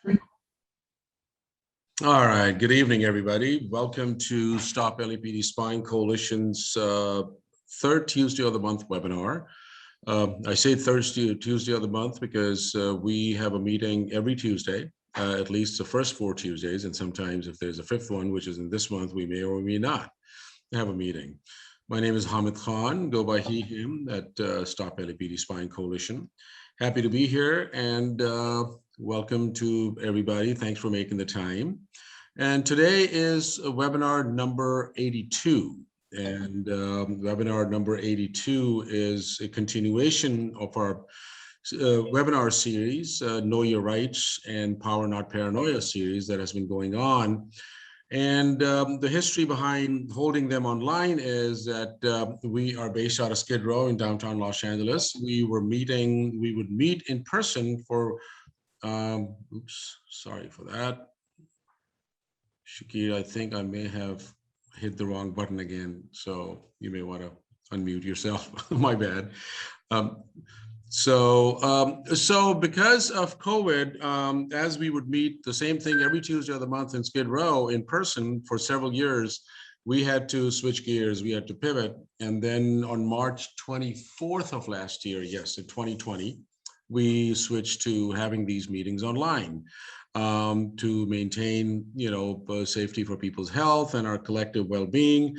All right, good evening, everybody. Welcome to Stop LAPD Spying Coalition's third Tuesday of the month webinar. I say Tuesday of the month because we have a meeting every Tuesday, at least the first 4 Tuesdays, and sometimes if there's a fifth one, which is in this month, we may or may not have a meeting. My name is Hamid Khan, go by he, him at Stop LAPD Spying Coalition. Happy to be here and welcome to everybody. Thanks for making the time. And today is webinar number 82. And webinar number 82 is a continuation of our webinar series, Know Your Rights and Power Not Paranoia series that has been going on. And the history behind holding them online is that we are based out of Skid Row in downtown Los Angeles. We would meet in person for, oops, sorry for that. Shakir, I think I may have hit the wrong button again, so you may want to unmute yourself. My bad. So because of COVID, as we would meet the same thing every Tuesday of the month in Skid Row in person for several years, we had to switch gears, we had to pivot. And then on March 24th of last year, yes, in 2020, we switched to having these meetings online to maintain, safety for people's health and our collective well-being.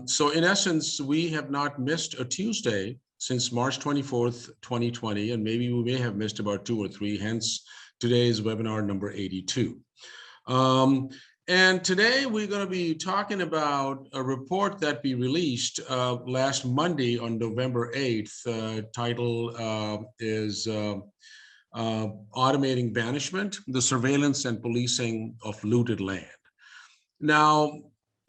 So in essence, we have not missed a Tuesday since March 24th, 2020, and maybe we may have missed about 2 or 3, hence today's webinar number 82. And today we're going to be talking about a report that we released last Monday on November 8th. Title is Automating Banishment, the Surveillance and Policing of Looted Land. Now,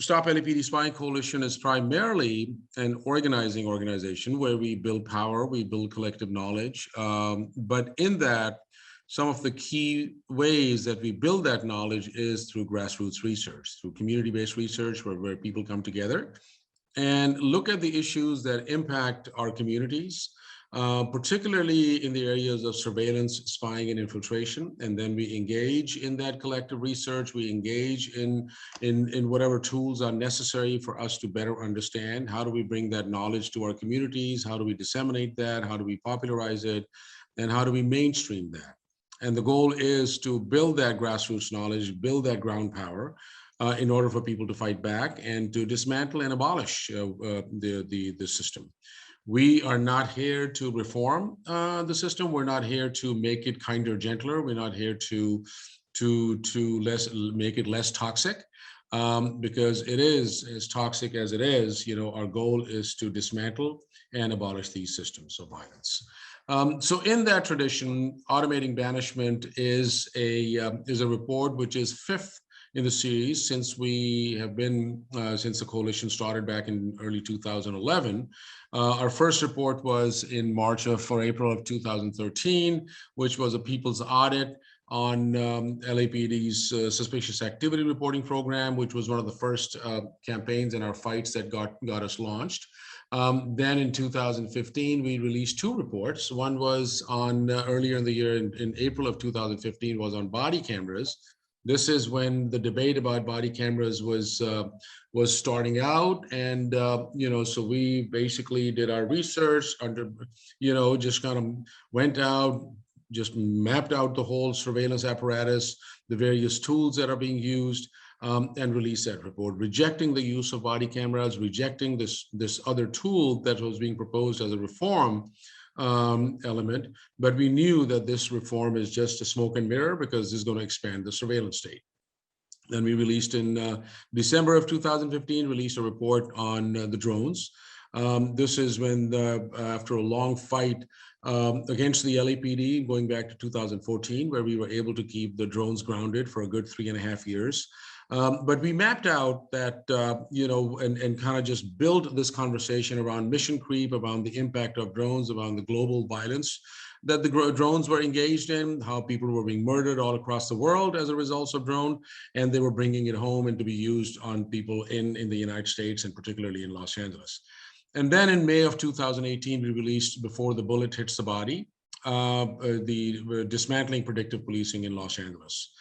Stop LAPD Spying Coalition is primarily an organizing organization where we build power, we build collective knowledge, but in that, some of the key ways that we build that knowledge is through grassroots research, through community-based research where people come together and look at the issues that impact our communities, particularly in the areas of surveillance, spying, and infiltration. And then we engage in that collective research. We engage in whatever tools are necessary for us to better understand. How do we bring that knowledge to our communities? How do we disseminate that? How do we popularize it? And how do we mainstream that? And the goal is to build that grassroots knowledge, build that ground power, in order for people to fight back and to dismantle and abolish the system. We are not here to reform the system. We're not here to make it kinder, gentler. We're not here to make it less toxic, because it is as toxic as it is. Our goal is to dismantle and abolish these systems of violence. So in that tradition, Automating Banishment is a report which is 5th in the series since we have been, since the coalition started back in early 2011. Our first report was in April of 2013, which was a people's audit on LAPD's suspicious activity reporting program, which was one of the first campaigns in our fights that got us launched. Then in 2015, we released 2 reports. One was on earlier in the year, in April of 2015, was on body cameras. This is when the debate about body cameras was starting out, and so we basically did our research just kind of went out, just mapped out the whole surveillance apparatus, the various tools that are being used, and released that report, rejecting the use of body cameras, rejecting this other tool that was being proposed as a reform element. But we knew that this reform is just a smoke and mirror because this is going to expand the surveillance state. Then we released in December of 2015, released a report on the drones. This is when, after a long fight against the LAPD, going back to 2014, where we were able to keep the drones grounded for a good 3.5 years. But we mapped out that, and kind of just built this conversation around mission creep, around the impact of drones, around the global violence that the drones were engaged in, how people were being murdered all across the world as a result of drone, and they were bringing it home and to be used on people in the United States and particularly in Los Angeles. And then in May of 2018, we released Before the Bullet Hits the Body, the dismantling predictive policing in Los Angeles.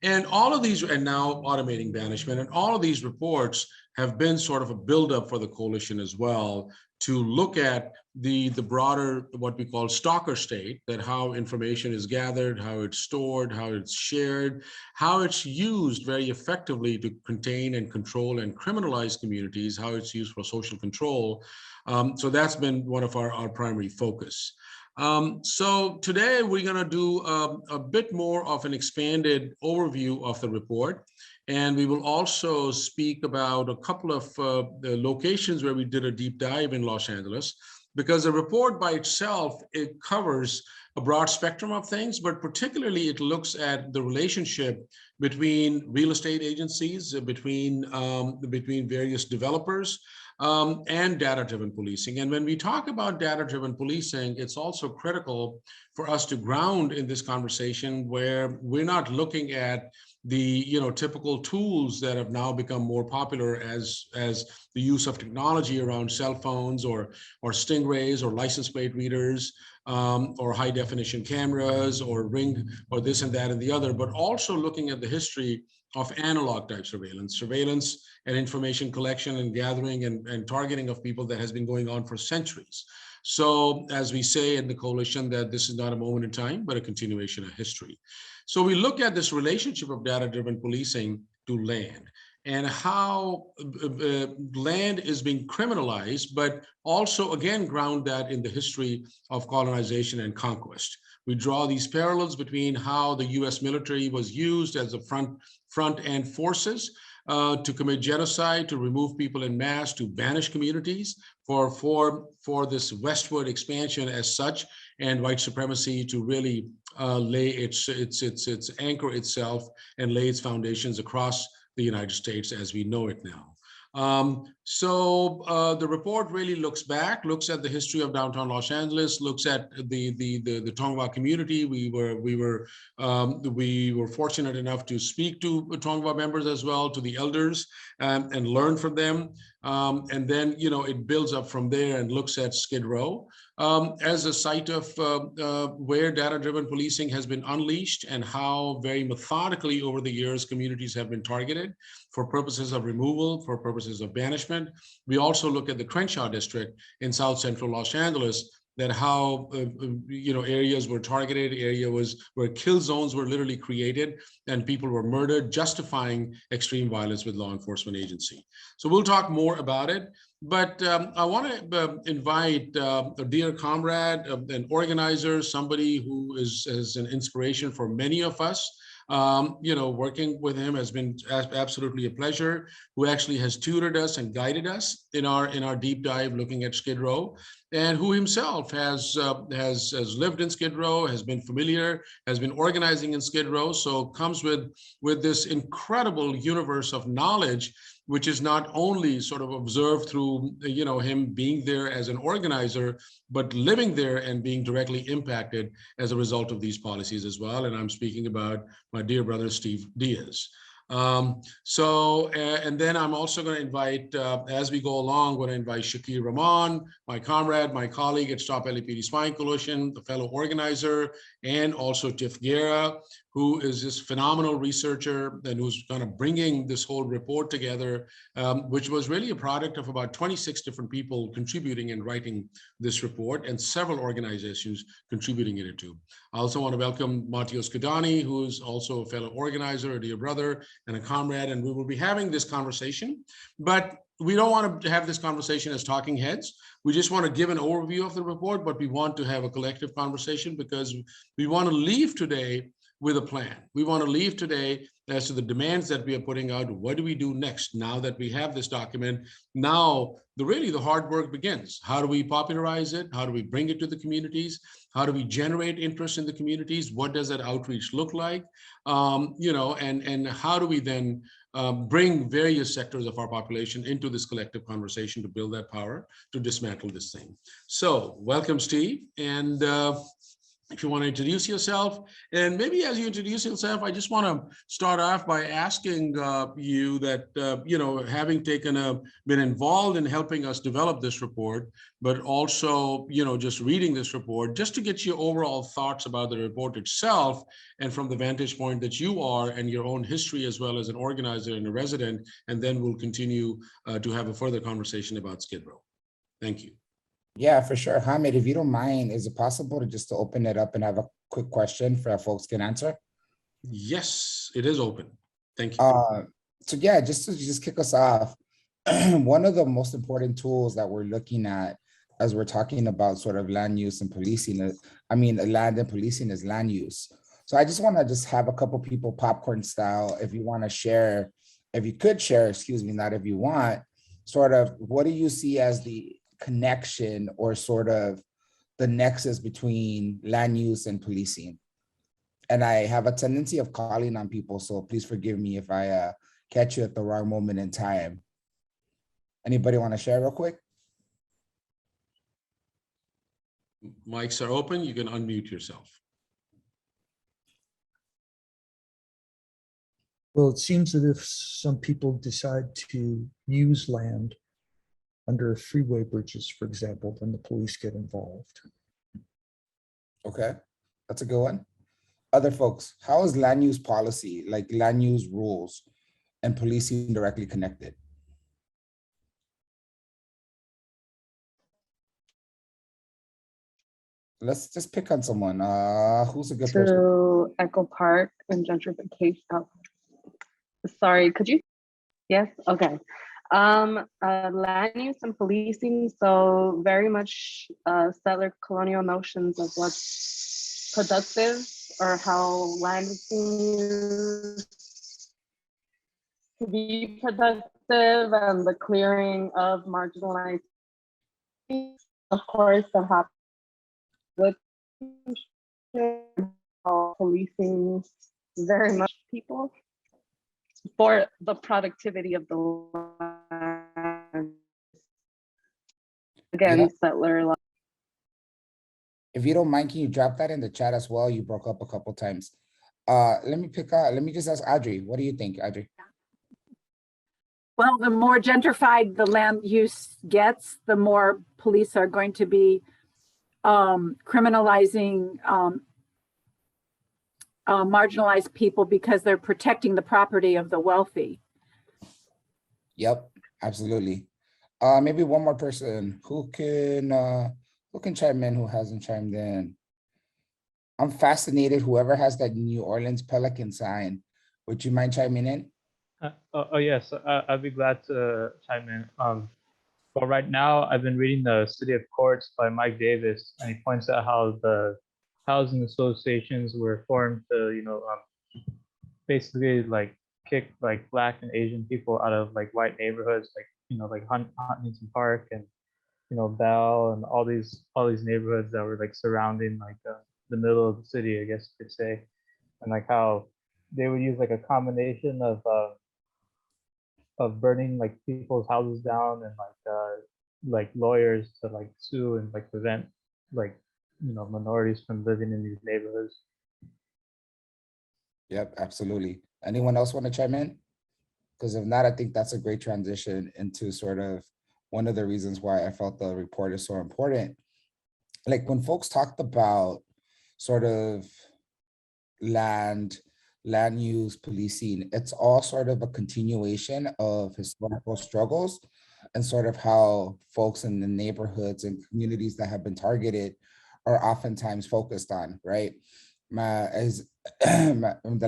And all of these, and now automating banishment, and all of these reports have been sort of a buildup for the coalition as well to look at the broader, what we call stalker state, that how information is gathered, how it's stored, how it's shared, how it's used very effectively to contain and control and criminalize communities, how it's used for social control. So that's been one of our primary focus. So today we're going to do a bit more of an expanded overview of the report. And we will also speak about a couple of the locations where we did a deep dive in Los Angeles, because the report by itself, it covers a broad spectrum of things, but particularly it looks at the relationship between real estate agencies, between various developers, and data-driven policing. And when we talk about data-driven policing, it's also critical for us to ground in this conversation where we're not looking at the typical tools that have now become more popular as the use of technology around cell phones or stingrays or license plate readers, or high definition cameras or ring or this and that and the other, but also looking at the history of analog type surveillance and information collection and gathering and targeting of people that has been going on for centuries. So as we say in the coalition, that this is not a moment in time, but a continuation of history. So we look at this relationship of data-driven policing to land and how land is being criminalized, but also again ground that in the history of colonization and conquest. We draw these parallels between how the US military was used as a front end forces to commit genocide, to remove people in mass, to banish communities for this westward expansion as such, and white supremacy to really lay its anchor itself and lay its foundations across the United States as we know it now. So the report really looks back, looks at the history of downtown Los Angeles, looks at the Tongva community. We were fortunate enough to speak to Tongva members as well, to the elders, and learn from them. And then it builds up from there and looks at Skid Row as a site of where data-driven policing has been unleashed and how very methodically over the years communities have been targeted for purposes of removal, for purposes of banishment. We also look at the Crenshaw District in South Central Los Angeles, that how areas were targeted, where kill zones were literally created and people were murdered, justifying extreme violence with law enforcement agency. So we'll talk more about it, but I want to invite a dear comrade, an organizer, somebody who is an inspiration for many of us. Working with him has been absolutely a pleasure, who actually has tutored us and guided us in our deep dive looking at Skid Row, and who himself has lived in Skid Row, has been familiar, has been organizing in Skid Row, so comes with this incredible universe of knowledge, which is not only sort of observed through him being there as an organizer, but living there and being directly impacted as a result of these policies as well. And I'm speaking about my dear brother, Steve Diaz. And then I'm also going to invite, as we go along, going to invite Shakir Rahman, my comrade, my colleague at Stop LAPD Spying Coalition, the fellow organizer, and also Tiff Guerra, who is this phenomenal researcher and who's kind of bringing this whole report together, which was really a product of about 26 different people contributing and writing this report, and several organizations contributing in it too. I also want to welcome Matios Kadani, who's also a fellow organizer, a dear brother, and a comrade, and we will be having this conversation. But we don't want to have this conversation as talking heads. We just want to give an overview of the report, but we want to have a collective conversation because we want to leave today with a plan. We want to leave today as to the demands that we are putting out. What do we do next now that we have this document? Now, really the hard work begins. How do we popularize it? How do we bring it to the communities? How do we generate interest in the communities? What does that outreach look like? And how do we then bring various sectors of our population into this collective conversation to build that power to dismantle this thing? So welcome, Steve. And if you want to introduce yourself. And maybe as you introduce yourself, I just want to start off by asking you that, having been involved in helping us develop this report, but also, just reading this report, just to get your overall thoughts about the report itself, and from the vantage point that you are and your own history, as well as an organizer and a resident, and then we'll continue to have a further conversation about Skid Row. Thank you. Yeah, for sure. Hamid, if you don't mind, is it possible to open it up and have a quick question for our folks can answer? Yes, it is open. Thank you. So yeah, just to kick us off, one of the most important tools that we're looking at as we're talking about sort of land use and policing, land and policing is land use. So I just want to have a couple people popcorn style, if you want to share, if you could share, excuse me, not if you want, sort of what do you see as the connection or sort of the nexus between land use and policing? And I have a tendency of calling on people, so please forgive me if I catch you at the wrong moment in time. Anybody want to share real quick? Mics are open. You can unmute yourself. Well, it seems that if some people decide to use land under freeway bridges, for example, then the police get involved. Okay, that's a good one. Other folks, how is land use policy, like land use rules and policing directly connected? Let's just pick on someone. Who's a good person? To Echo Park and gentrification. Oh, sorry, could you? Yes, okay. Land use and policing, so very much settler colonial notions of what's productive or how land is being used to be productive, and the clearing of marginalized species, of course, that happens with policing very much people for the productivity of the land. Again, Yeah. settler. If you don't mind, can you drop that in the chat as well? You broke up a couple times. Let me just ask Audrey, what do you think, Audrey? Well, the more gentrified the land use gets, the more police are going to be criminalizing marginalized people because they're protecting the property of the wealthy. Yep, absolutely. Maybe one more person who can chime in, who hasn't chimed in. I'm fascinated, whoever has that New Orleans Pelican sign, would you mind chiming in? Yes, I'd be glad to chime in. But right now, I've been reading The City of Courts by Mike Davis, and he points out how the housing associations were formed to, basically like kick like Black and Asian people out of like white neighborhoods, like Huntington Park and Bell and all these neighborhoods that were like surrounding like the middle of the city, I guess you could say, and like how they would use like a combination of burning like people's houses down and like lawyers to like sue and like prevent like minorities from living in these neighborhoods. Yep, absolutely. Anyone else want to chime in? Because if not, I think that's a great transition into sort of one of the reasons why I felt the report is so important. Like when folks talked about sort of land use policing, it's all sort of a continuation of historical struggles and sort of how folks in the neighborhoods and communities that have been targeted are oftentimes focused on, right? The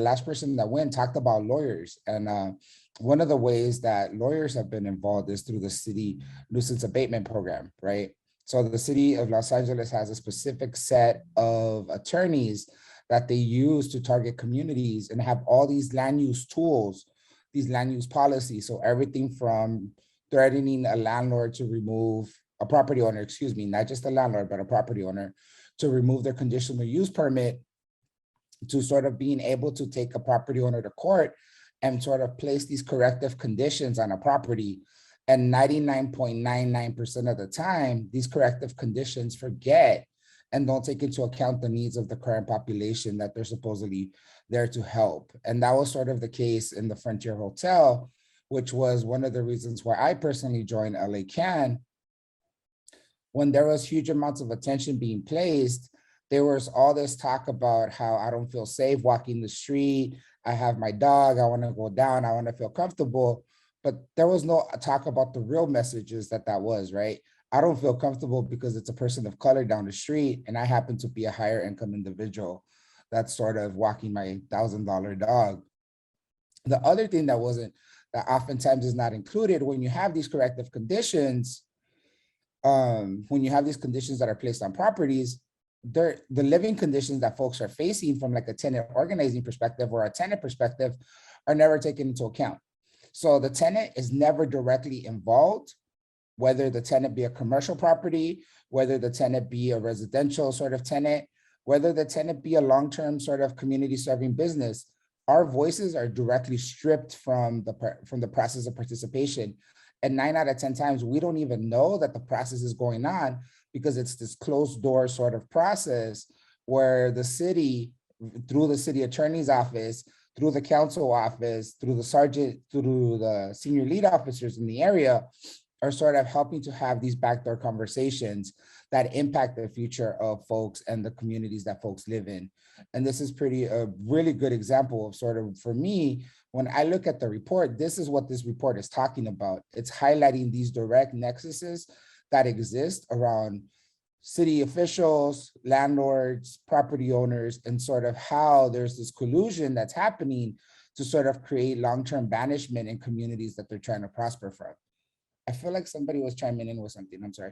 last person that went talked about lawyers, and one of the ways that lawyers have been involved is through the city nuisance abatement program, right? So the city of Los Angeles has a specific set of attorneys that they use to target communities and have all these land use tools, these land use policies. So everything from threatening a landlord to remove a property owner, excuse me, not just a landlord, but a property owner, to remove their conditional use permit, to sort of being able to take a property owner to court and sort of place these corrective conditions on a property. And 99.99% of the time, these corrective conditions forget and don't take into account the needs of the current population that they're supposedly there to help. And that was sort of the case in the Frontier Hotel, which was one of the reasons why I personally joined LA Can. When there was huge amounts of attention being placed, there was all this talk about how I don't feel safe walking the street. I have my dog, I want to go down, I want to feel comfortable. But there was no talk about the real messages that was, right? I don't feel comfortable because it's a person of color down the street, and I happen to be a higher income individual that's sort of walking my $1,000 dog. The other thing that oftentimes is not included when you have these corrective conditions, when you have these conditions that are placed on properties, the living conditions that folks are facing from like a tenant organizing perspective or a tenant perspective are never taken into account. So the tenant is never directly involved, whether the tenant be a commercial property, whether the tenant be a residential sort of tenant, whether the tenant be a long-term sort of community serving business. Our voices are directly stripped from the process of participation. And 9 out of 10 times, we don't even know that the process is going on because it's this closed door sort of process where the city, through the city attorney's office, through the council office, through the sergeant, through the senior lead officers in the area, are sort of helping to have these backdoor conversations that impact the future of folks and the communities that folks live in. And this is a really good example of sort of, for me, when I look at the report, this is what this report is talking about. It's highlighting these direct nexuses that exist around city officials, landlords, property owners, and sort of how there's this collusion that's happening to sort of create long-term banishment in communities that they're trying to prosper from. I feel like somebody was chiming in with something. I'm sorry.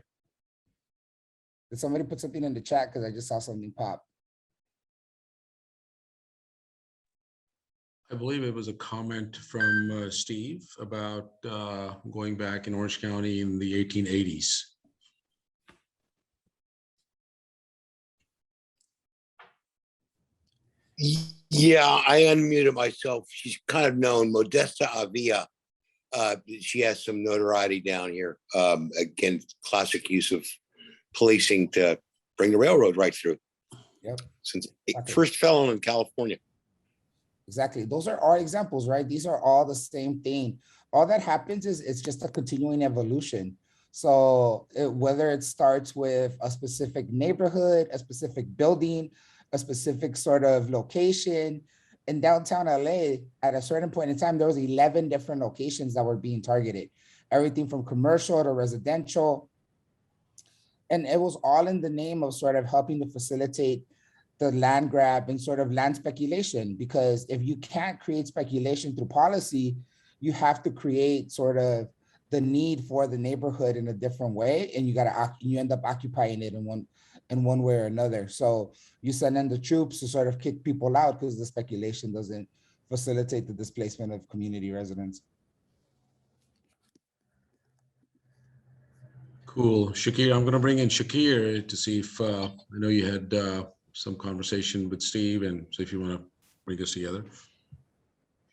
Did somebody put something in the chat? Because I just saw something pop. I believe it was a comment from Steve about going back in Orange County in the 1880s. Yeah, I unmuted myself. She's kind of known, Modesta Avila. She has some notoriety down here. Again, classic use of policing to bring the railroad right through. Yep. Since Okay. first felon in California. Exactly. Those are our examples, right? These are all the same thing. All that happens is it's just a continuing evolution. So whether it starts with a specific neighborhood, a specific building, a specific sort of location, in downtown LA, at a certain point in time, there was 11 different locations that were being targeted. Everything from commercial to residential. And it was all in the name of sort of helping to facilitate the land grab and sort of land speculation. Because if you can't create speculation through policy, you have to create sort of the need for the neighborhood in a different way. And you end up occupying it in one way or another. So you send in the troops to sort of kick people out because the speculation doesn't facilitate the displacement of community residents. Cool. Shakir, I'm going to bring in Shakir to see if, I know you had some conversation with Steve, and see if you want to bring us together.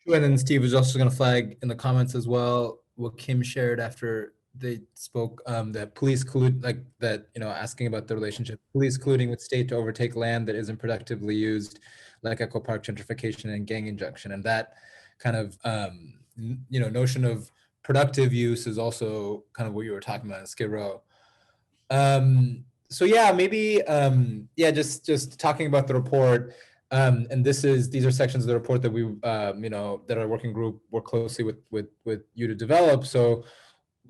Sure, and then Steve was also going to flag in the comments as well what Kim shared after they spoke, that police collude, like that, asking about the relationship, police colluding with state to overtake land that isn't productively used, like Echo Park gentrification and gang injunction. And that kind of, notion of productive use is also kind of what you were talking about in Skid Row. So yeah, maybe, just talking about the report. And these are sections of the report that we, that our working group worked closely with you to develop. So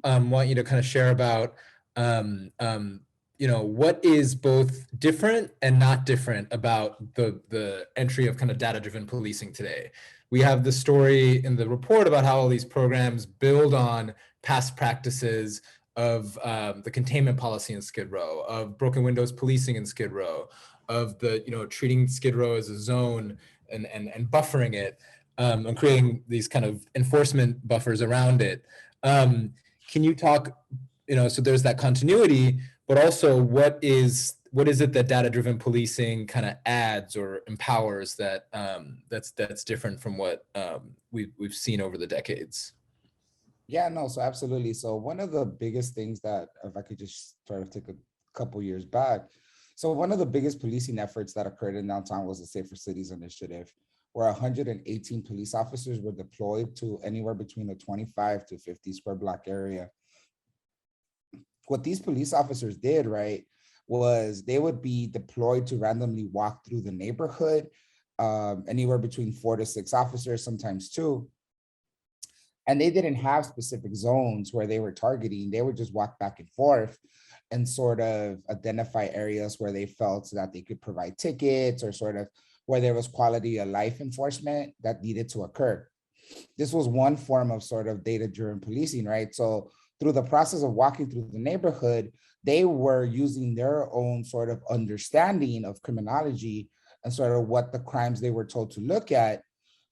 want you to kind of share about, what is both different and not different about the entry of kind of data-driven policing today. We have the story in the report about how all these programs build on past practices of the containment policy in Skid Row, of broken windows policing in Skid Row, of the, treating Skid Row as a zone and buffering it, and creating these kind of enforcement buffers around it. Can you talk, so there's that continuity, but also what is it that data-driven policing kind of adds or empowers that that's different from what we've seen over the decades? Yeah, no, so absolutely. So one of the biggest things that, if I could just sort of take a couple years back, So one of the biggest policing efforts that occurred in downtown was the Safer Cities Initiative, where 118 police officers were deployed to anywhere between a 25 to 50 square block area. What these police officers did, right, was they would be deployed to randomly walk through the neighborhood, anywhere between 4 to 6 officers, sometimes 2. And they didn't have specific zones where they were targeting. They would just walk back and forth and sort of identify areas where they felt that they could provide tickets, or sort of where there was quality of life enforcement that needed to occur. This was one form of sort of data-driven policing, right? So through the process of walking through the neighborhood, they were using their own sort of understanding of criminology and sort of what the crimes they were told to look at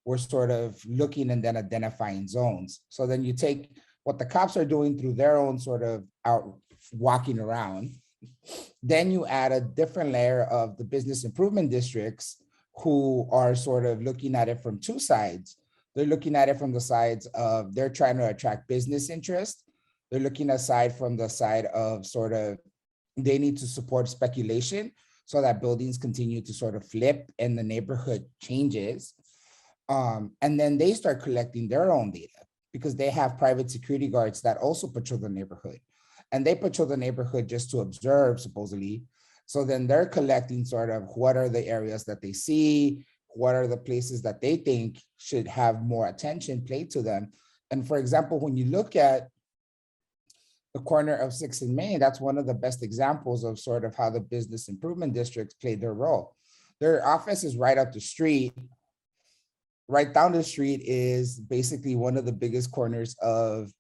were sort of looking and then identifying zones. So then you take what the cops are doing through their own sort of out walking around, then you add a different layer of the business improvement districts who are sort of looking at it from 2 sides. They're looking at it from the sides of they're trying to attract business interest. They're looking aside from the side of sort of they need to support speculation so that buildings continue to sort of flip and the neighborhood changes. And then they start collecting their own data because they have private security guards that also patrol the neighborhood. And they patrol the neighborhood just to observe, supposedly. So then they're collecting sort of what are the areas that they see, what are the places that they think should have more attention paid to them. And for example, when you look at the corner of 6th and Main, that's one of the best examples of sort of how the business improvement districts played their role. Their office is right up the street. Right down the street is basically one of the biggest corners of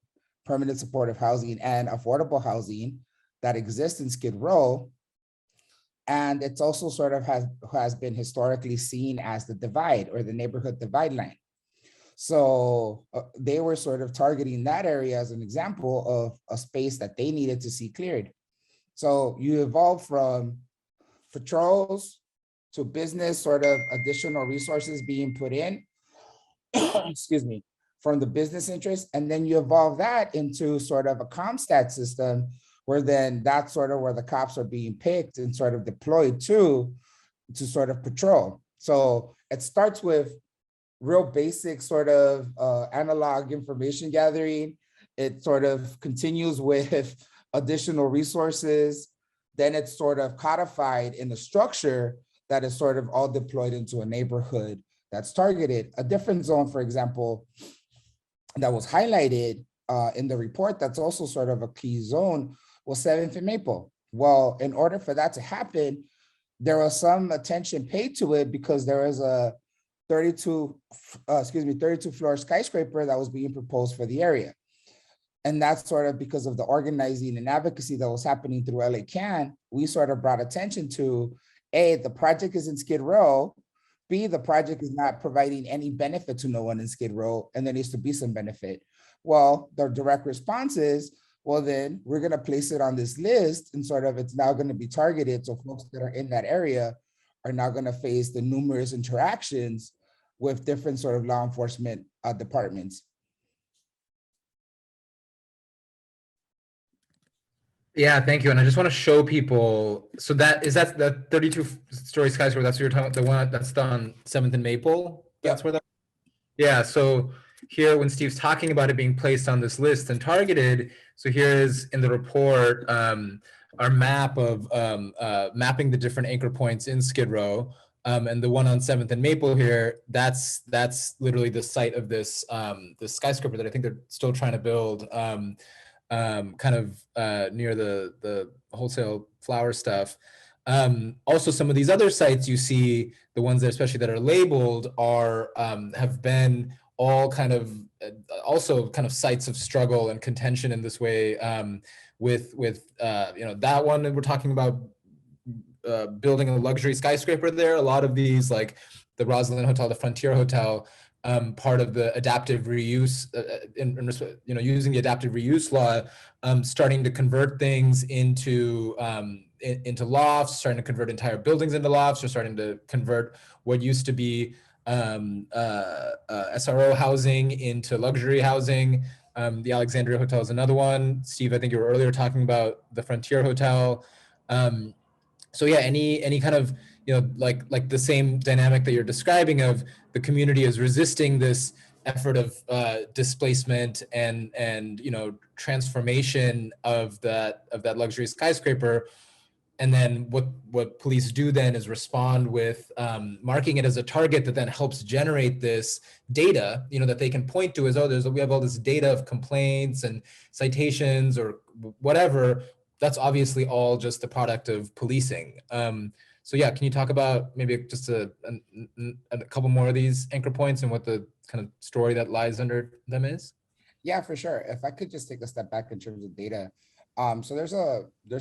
permanent supportive housing and affordable housing that exists in Skid Row. And it's also sort of has been historically seen as the divide or the neighborhood divide line. So they were sort of targeting that area as an example of a space that they needed to see cleared. So you evolve from patrols to business sort of additional resources being put in, excuse me, from the business interest. And then you evolve that into sort of a CompStat system where then that's sort of where the cops are being picked and sort of deployed to sort of patrol. So it starts with real basic sort of analog information gathering. It sort of continues with additional resources. Then it's sort of codified in a structure that is sort of all deployed into a neighborhood that's targeted. A different zone, for example, that was highlighted in the report that's also sort of a key zone was 7th and Maple. Well, in order for that to happen, there was some attention paid to it because there was a 32 floor skyscraper that was being proposed for the area. And that's sort of because of the organizing and advocacy that was happening through LA Can. We sort of brought attention to, A, the project is in Skid Row, B, the project is not providing any benefit to no one in Skid Row, and there needs to be some benefit. Well, the direct response is, well, then we're going to place it on this list and sort of it's now going to be targeted. So folks that are in that area are now going to face the numerous interactions with different sort of law enforcement departments. Yeah, thank you. And I just want to show people. So that the 32-story skyscraper. That's what you're talking. The one that's on 7th and Maple. That's where that. Yeah. So here, when Steve's talking about it being placed on this list and targeted, so here is in the report our map of mapping the different anchor points in Skid Row. And the one on 7th and Maple here, that's literally the site of this this skyscraper that I think they're still trying to build. Kind of near the wholesale flower stuff. Also, some of these other sites you see, the ones that especially that are labeled are have been all kind of also kind of sites of struggle and contention in this way. With you know, that one that we're talking about building a luxury skyscraper there. A lot of these, like the Rosslyn Hotel, the Frontier Hotel, part of the adaptive reuse, you know, using the adaptive reuse law, starting to convert things into lofts, starting to convert entire buildings into lofts, or starting to convert what used to be SRO housing into luxury housing. The Alexandria Hotel is another one. Steve, I think you were earlier talking about the Frontier Hotel. So yeah, any kind of, like the same dynamic that you're describing of the community is resisting this effort of displacement and transformation of that luxury skyscraper. And then what police do then is respond with marking it as a target that then helps generate this data, that they can point to as, we have all this data of complaints and citations or whatever. That's obviously all just the product of policing. So yeah, can you talk about maybe just a couple more of these anchor points and what the kind of story that lies under them is? Yeah, for sure. If I could just take a step back in terms of data. So there's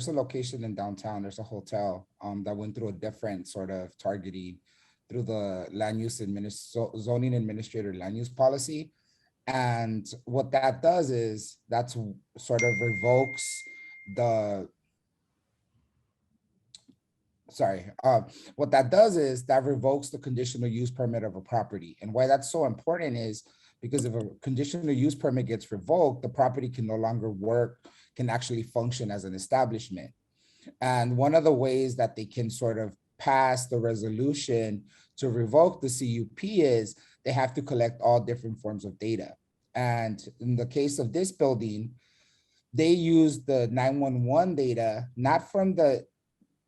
a location in downtown, there's a hotel that went through a different sort of targeting through the land use zoning administrator land use policy. And what that does is that's sort of revokes the, what that does is that revokes the conditional use permit of a property. And why that's so important is because if a conditional use permit gets revoked, the property can no longer work, can actually function as an establishment. And one of the ways that they can sort of pass the resolution to revoke the CUP is they have to collect all different forms of data. And in the case of this building, they use the 911 data, not from the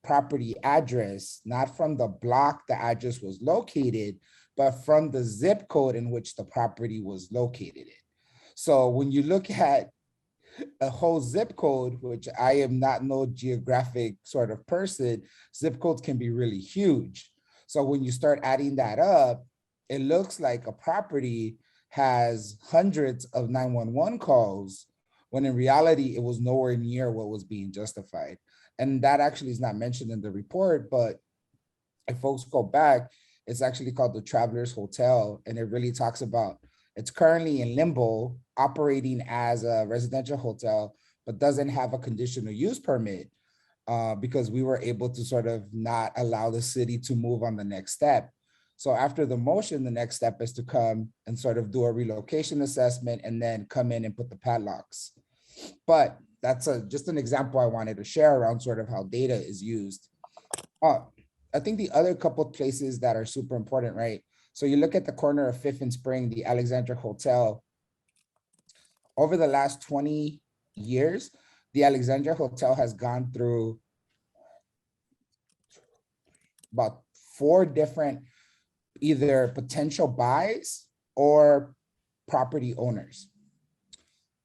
property address, not from the block the address was located, but from the zip code in which the property was located in. So when you look at a whole zip code, which I am not no geographic sort of person, zip codes can be really huge. So when you start adding that up, it looks like a property has hundreds of 911 calls, when in reality, it was nowhere near what was being justified. And that actually is not mentioned in the report, but if folks go back, it's actually called the Travelers Hotel. And it really talks about, it's currently in limbo, operating as a residential hotel, but doesn't have a conditional use permit because we were able to sort of not allow the city to move on the next step. So after the motion, the next step is to come and sort of do a relocation assessment and then come in and put the padlocks. But that's just an example I wanted to share around sort of how data is used. I think the other couple of places that are super important, right? So you look at the corner of 5th and Spring, the Alexandria Hotel. Over the last 20 years, the Alexandria Hotel has gone through about 4 different either potential buys or property owners.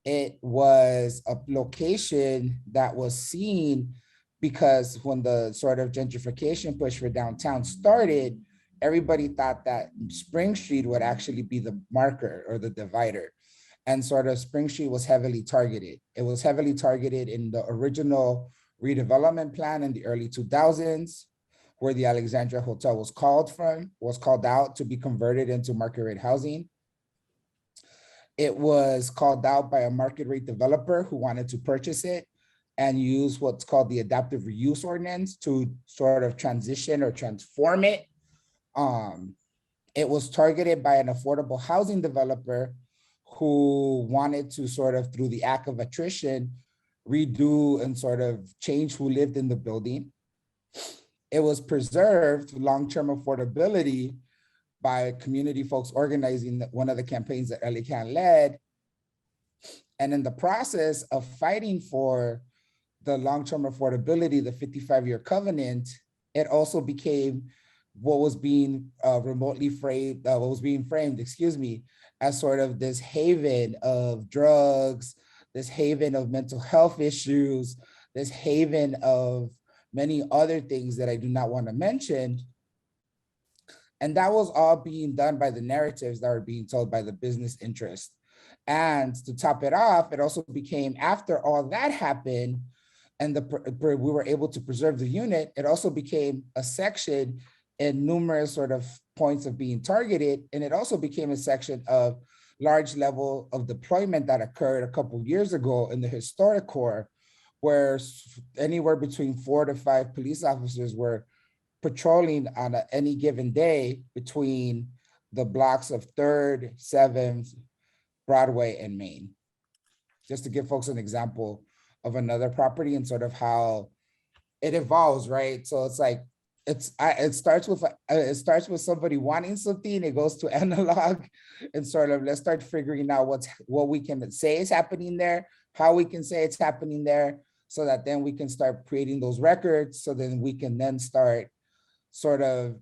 It was a location that was seen because when the sort of gentrification push for downtown started, everybody thought that Spring Street would actually be the marker or the divider. And sort of Spring Street was heavily targeted. It was heavily targeted in the original redevelopment plan in the early 2000s, where the Alexandria Hotel was called out to be converted into market rate housing. It was called out by a market rate developer who wanted to purchase it and use what's called the adaptive reuse ordinance to sort of transition or transform it. It was targeted by an affordable housing developer who wanted to sort of, through the act of attrition, redo and sort of change who lived in the building. It was preserved long-term affordability by community folks organizing one of the campaigns that LA Can led. And in the process of fighting for the long-term affordability, the 55-year covenant, it also became what was being framed, as sort of this haven of drugs, this haven of mental health issues, this haven of many other things that I do not want to mention. And that was all being done by the narratives that were being told by the business interest. And to top it off, it also became, after all that happened, and we were able to preserve the unit, it also became a section in numerous sort of points of being targeted. And it also became a section of large level of deployment that occurred a couple of years ago in the historic core, where anywhere between 4 to 5 police officers were patrolling on any given day between the blocks of 3rd, 7th, Broadway, and Main. Just to give folks an example of another property and sort of how it evolves, right? So it's like, it starts with somebody wanting something, it goes to analog, and sort of let's start figuring out what we can say is happening there, how we can say it's happening there, so that then we can start creating those records, so then we can then start sort of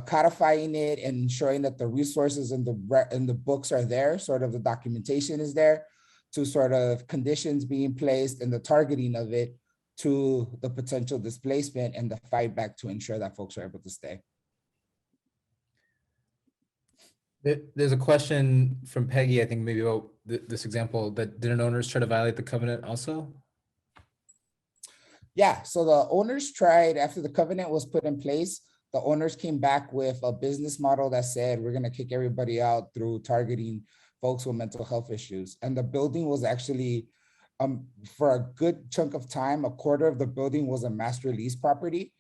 codifying it and ensuring that the resources and the books are there, sort of the documentation is there, to sort of conditions being placed and the targeting of it to the potential displacement and the fight back to ensure that folks are able to stay. There's a question from Peggy, I think maybe about this example, that didn't owners try to violate the covenant also? Yeah, so the owners tried, after the covenant was put in place, the owners came back with a business model that said, we're gonna kick everybody out through targeting folks with mental health issues. And the building was actually, for a good chunk of time, a quarter of the building was a master lease property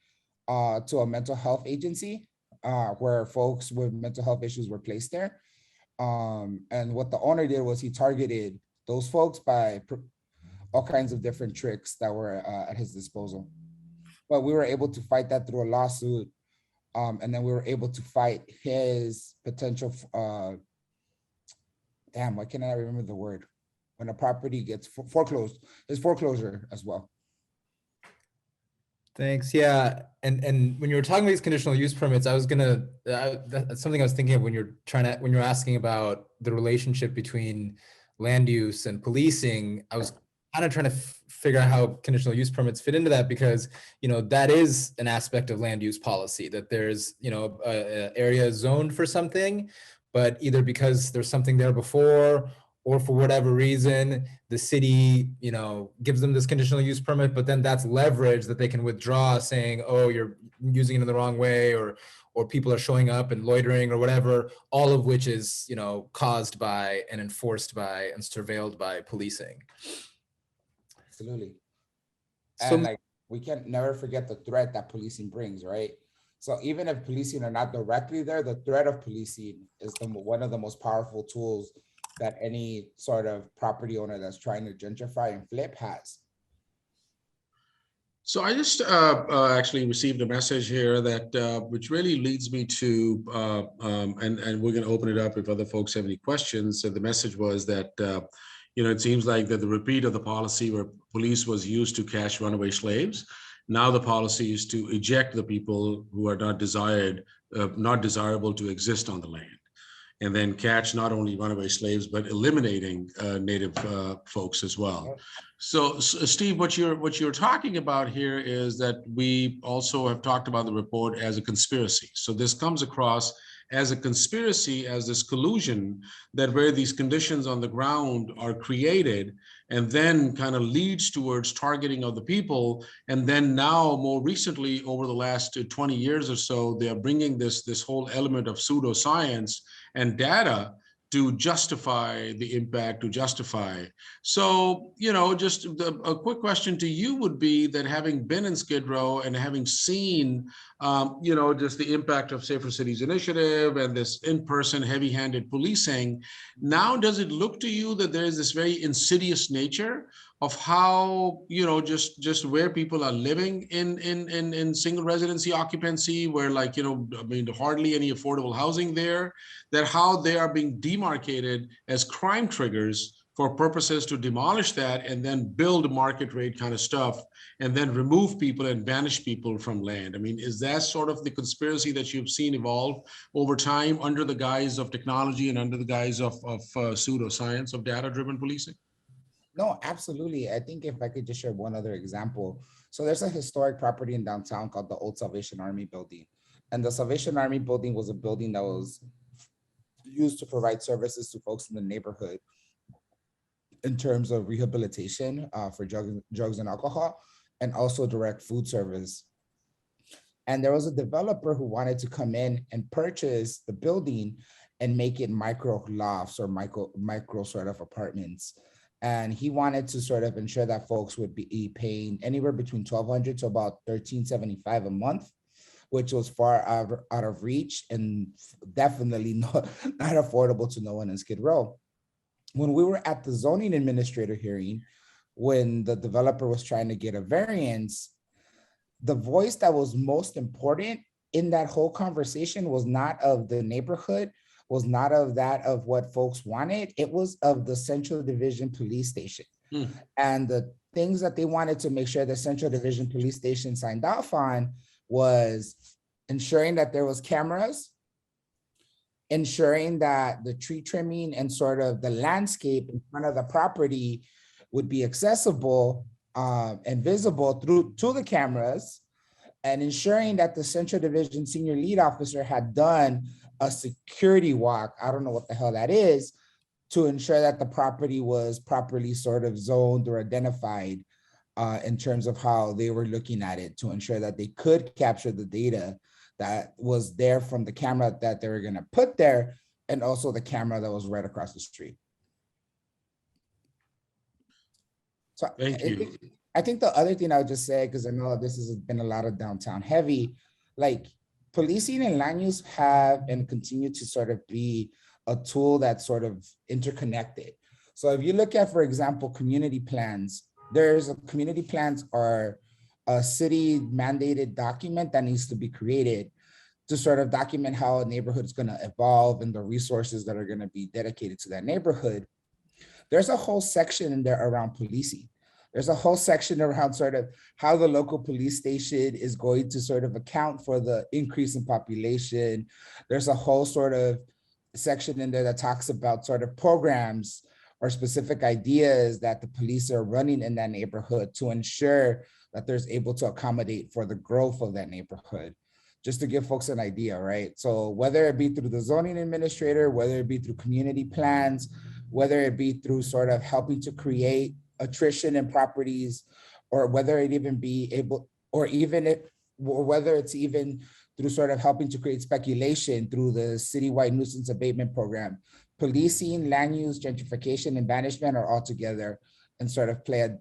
to a mental health agency where folks with mental health issues were placed there. And what the owner did was he targeted those folks by all kinds of different tricks that were at his disposal. But we were able to fight that through a lawsuit. And then we were able to fight his potential, damn, why can't I remember the word? When a property gets foreclosed, his foreclosure as well. Thanks. Yeah, and when you were talking about these conditional use permits, I was gonna that's something I was thinking of when you're asking about the relationship between land use and policing. I was kind of trying to figure out how conditional use permits fit into that, because that is an aspect of land use policy, that there's a area zoned for something, but either because there's something there before, or for whatever reason, the city, gives them this conditional use permit, but then that's leverage that they can withdraw, saying, oh, you're using it in the wrong way, or people are showing up and loitering or whatever, all of which is, caused by and enforced by and surveilled by policing. Absolutely. So, And like, we can never forget the threat that policing brings, right? So even if policing are not directly there, the threat of policing is one of the most powerful tools that any sort of property owner that's trying to gentrify and flip has. So I just actually received a message here that which really leads me to, and we're going to open it up if other folks have any questions. So the message was that, it seems like that the repeat of the policy where police was used to catch runaway slaves. Now the policy is to eject the people who are not desirable to exist on the land, and then catch not only runaway slaves, but eliminating native folks as well. So Steve, what you're talking about here is that we also have talked about the report as a conspiracy. So this comes across as a conspiracy, as this collusion that where these conditions on the ground are created and then kind of leads towards targeting of the people. And then now more recently, over the last 20 years or so, they are bringing this whole element of pseudoscience and data to justify the impact, to justify. So, just a quick question to you would be that, having been in Skid Row and having seen, just the impact of Safer Cities Initiative and this in-person heavy-handed policing, now does it look to you that there is this very insidious nature of how, just where people are living in single residency occupancy, where hardly any affordable housing there, that how they are being demarcated as crime triggers for purposes to demolish that and then build market rate kind of stuff and then remove people and banish people from land? I mean, is that sort of the conspiracy that you've seen evolve over time under the guise of technology and under the guise of pseudoscience of data-driven policing? No, absolutely. I think if I could just share one other example. So there's a historic property in downtown called the Old Salvation Army building. And the Salvation Army building was a building that was used to provide services to folks in the neighborhood in terms of rehabilitation for drugs and alcohol, and also direct food service. And there was a developer who wanted to come in and purchase the building and make it micro lofts or micro sort of apartments. And he wanted to sort of ensure that folks would be paying anywhere between $1,200 to about $1,375 a month, which was far out of reach and definitely not affordable to no one in Skid Row. When we were at the zoning administrator hearing, when the developer was trying to get a variance, the voice that was most important in that whole conversation was not of the neighborhood, was not of that of what folks wanted. It was of the Central Division Police Station. And the things that they wanted to make sure the Central Division Police Station signed off on was ensuring that there was cameras, ensuring that the tree trimming and sort of the landscape in front of the property would be accessible and visible through to the cameras, and ensuring that the Central Division Senior Lead Officer had done a security walk, I don't know what the hell that is, to ensure that the property was properly sort of zoned or identified in terms of how they were looking at it, to ensure that they could capture the data that was there from the camera that they were gonna put there, and also the camera that was right across the street. So Thank you. I think the other thing I would just say, because I know this has been a lot of downtown heavy, like policing and land use have and continue to sort of be a tool that's sort of interconnected. So if you look at, for example, community plans, community plans are a city mandated document that needs to be created to sort of document how a neighborhood is going to evolve and the resources that are going to be dedicated to that neighborhood. There's a whole section in there around policing. There's a whole section around sort of how the local police station is going to sort of account for the increase in population. There's a whole sort of section in there that talks about sort of programs or specific ideas that the police are running in that neighborhood to ensure that there's able to accommodate for the growth of that neighborhood. Just to give folks an idea, right? So whether it be through the zoning administrator, whether it be through community plans, whether it be through sort of helping to create attrition in properties, or whether it even be able, or whether it's even through sort of helping to create speculation through the citywide nuisance abatement program. Policing, land use, gentrification, and banishment are all together and sort of play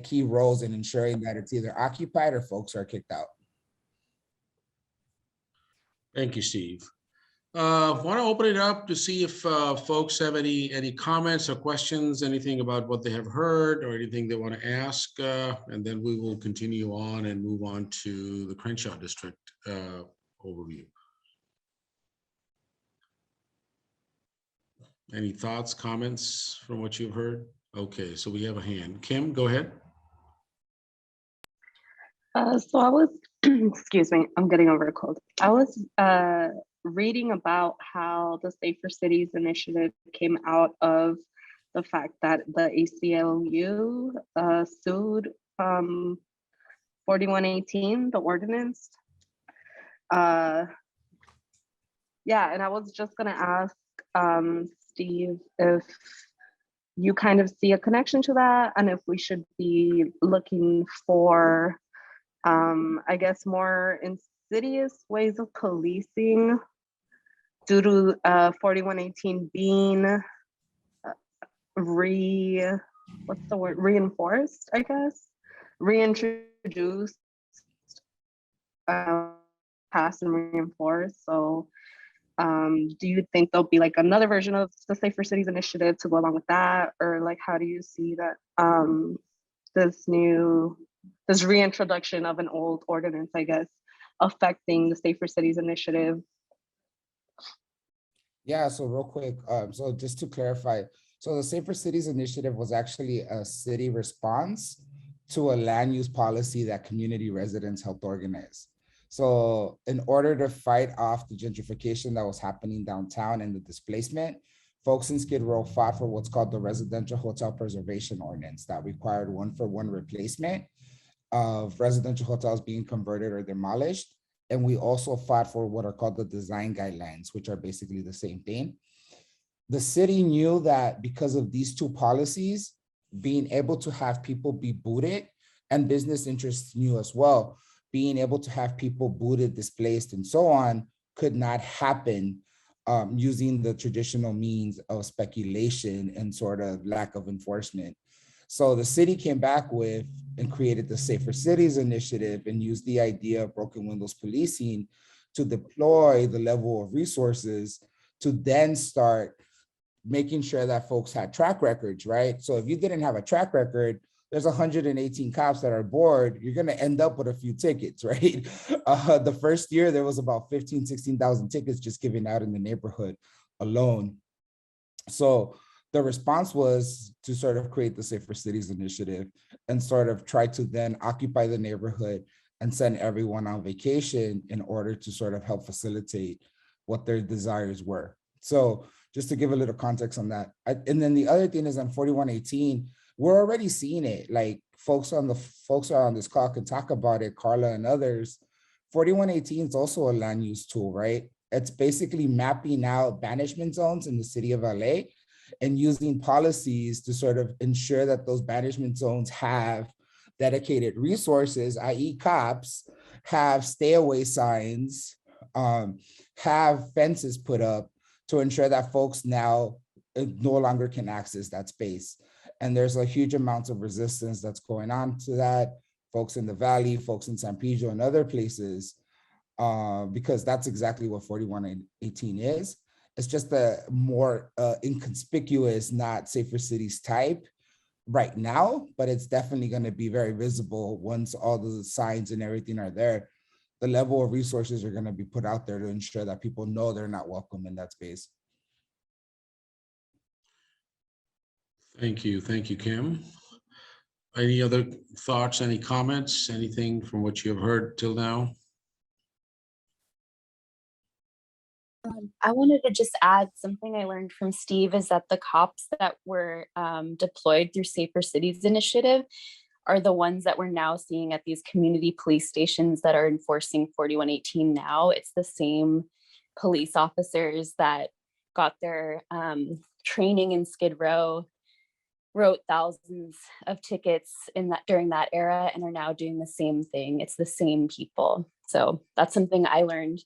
key roles in ensuring that it's either occupied or folks are kicked out. Thank you, Steve. Want to open it up to see if folks have any comments or questions, anything about what they have heard or anything they want to ask, and then we will continue on and move on to the Crenshaw District overview. Any thoughts, comments from what you've heard? Okay, so we have a hand. Kim, go ahead. So I was, excuse me, I'm getting over a cold. I was reading about how the Safer Cities initiative came out of the fact that the ACLU sued 4118, the ordinance. Yeah, and I was just gonna ask Steve if you kind of see a connection to that, and if we should be looking for I guess more insidious ways of policing due to 4118 being reinforced, I guess, reintroduced, passed and reinforced. So do you think there'll be like another version of the Safer Cities initiative to go along with that? Or like, how do you see that this reintroduction of an old ordinance, I guess, affecting the Safer Cities initiative? Yeah, so real quick, so just to clarify, so the Safer Cities initiative was actually a city response to a land use policy that community residents helped organize. So in order to fight off the gentrification that was happening downtown and the displacement, folks in Skid Row fought for what's called the Residential Hotel Preservation Ordinance that required 1-for-1 replacement of residential hotels being converted or demolished. And we also fought for what are called the design guidelines, which are basically the same thing. The city knew that because of these two policies, being able to have people be booted, and business interests knew as well, being able to have people booted, displaced, and so on could not happen using the traditional means of speculation and sort of lack of enforcement. So the city came back with and created the Safer Cities initiative and used the idea of broken windows policing to deploy the level of resources to then start making sure that folks had track records, right? So if you didn't have a track record, there's 118 cops that are bored, you're going to end up with a few tickets, right? The first year, there was about 16,000 tickets just given out in the neighborhood alone. So the response was to sort of create the Safer Cities Initiative and sort of try to then occupy the neighborhood and send everyone on vacation in order to sort of help facilitate what their desires were. So just to give a little context on that. And then the other thing is on 4118, we're already seeing it. Like folks are on this call can talk about it, Carla and others. 4118 is also a land use tool, right? It's basically mapping out banishment zones in the city of LA and using policies to sort of ensure that those banishment zones have dedicated resources, i.e. cops, have stay away signs, have fences put up to ensure that folks now no longer can access that space. And there's a huge amount of resistance that's going on to that. Folks in the Valley, folks in San Pedro and other places, because that's exactly what 4118 is. It's just a more inconspicuous, not Safer Cities type right now, but it's definitely going to be very visible once all the signs and everything are there. The level of resources are going to be put out there to ensure that people know they're not welcome in that space. Thank you, Kim. Any other thoughts, any comments, anything from what you have heard till now? I wanted to just add something I learned from Steve is that the cops that were deployed through Safer Cities Initiative are the ones that we're now seeing at these community police stations that are enforcing 4118 now. It's the same police officers that got their training in Skid Row, wrote thousands of tickets in that during that era, and are now doing the same thing. It's the same people. So that's something I learned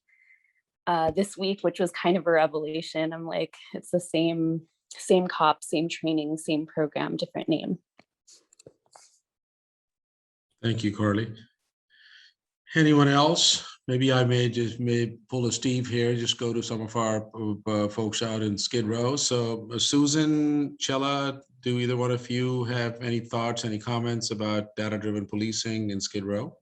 this week, which was kind of a revelation. I'm like, it's the same cops, same training, same program, different name. Thank you, Carly. Anyone else? Maybe I may pull a Steve here, just go to some of our folks out in Skid Row. So Susan, Chella, do either one of you have any thoughts, any comments about data-driven policing in Skid Row?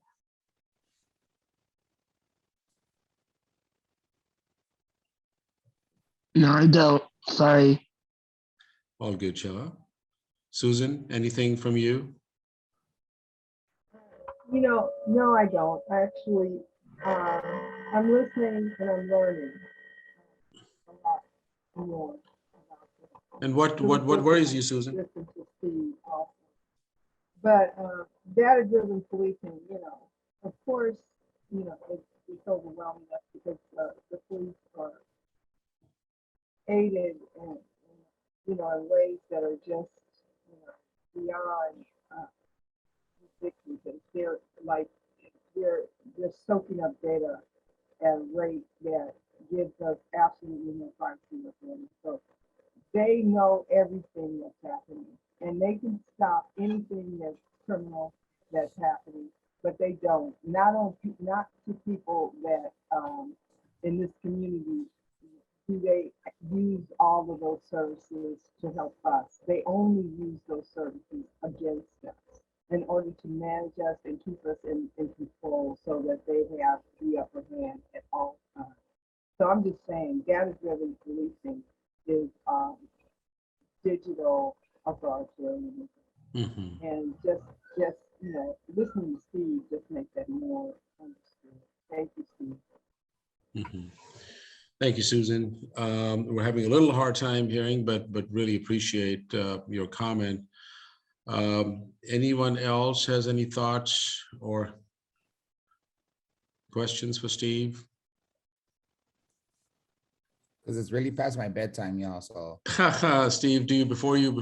No, I don't. Sorry. All good, Chella. Susan, anything from you? No, I don't. Actually, I'm listening and I'm learning a lot more about this. And what worries you, Susan? Listen to Steve also. But data-driven policing, of course, it's overwhelming us because the police are aided in ways that are just, beyond ridiculous. They're soaking up data at a rate that gives us absolutely no privacy whatsoever. So they know everything that's happening, and they can stop anything that's criminal that's happening, but they don't. Not to people that in this community do they use all of those services to help us. They only use those services against us in order to manage us and keep us in control so that they have the upper hand at all times. So I'm just saying data-driven policing is digital authoritarianism. Mm-hmm. And just listening to Steve just makes that more understood. Thank you, Steve. Mm-hmm. Thank you, Susan. We're having a little hard time hearing, but really appreciate your comment. Anyone else has any thoughts or questions for Steve? Because it's really past my bedtime, y'all. So Steve, before you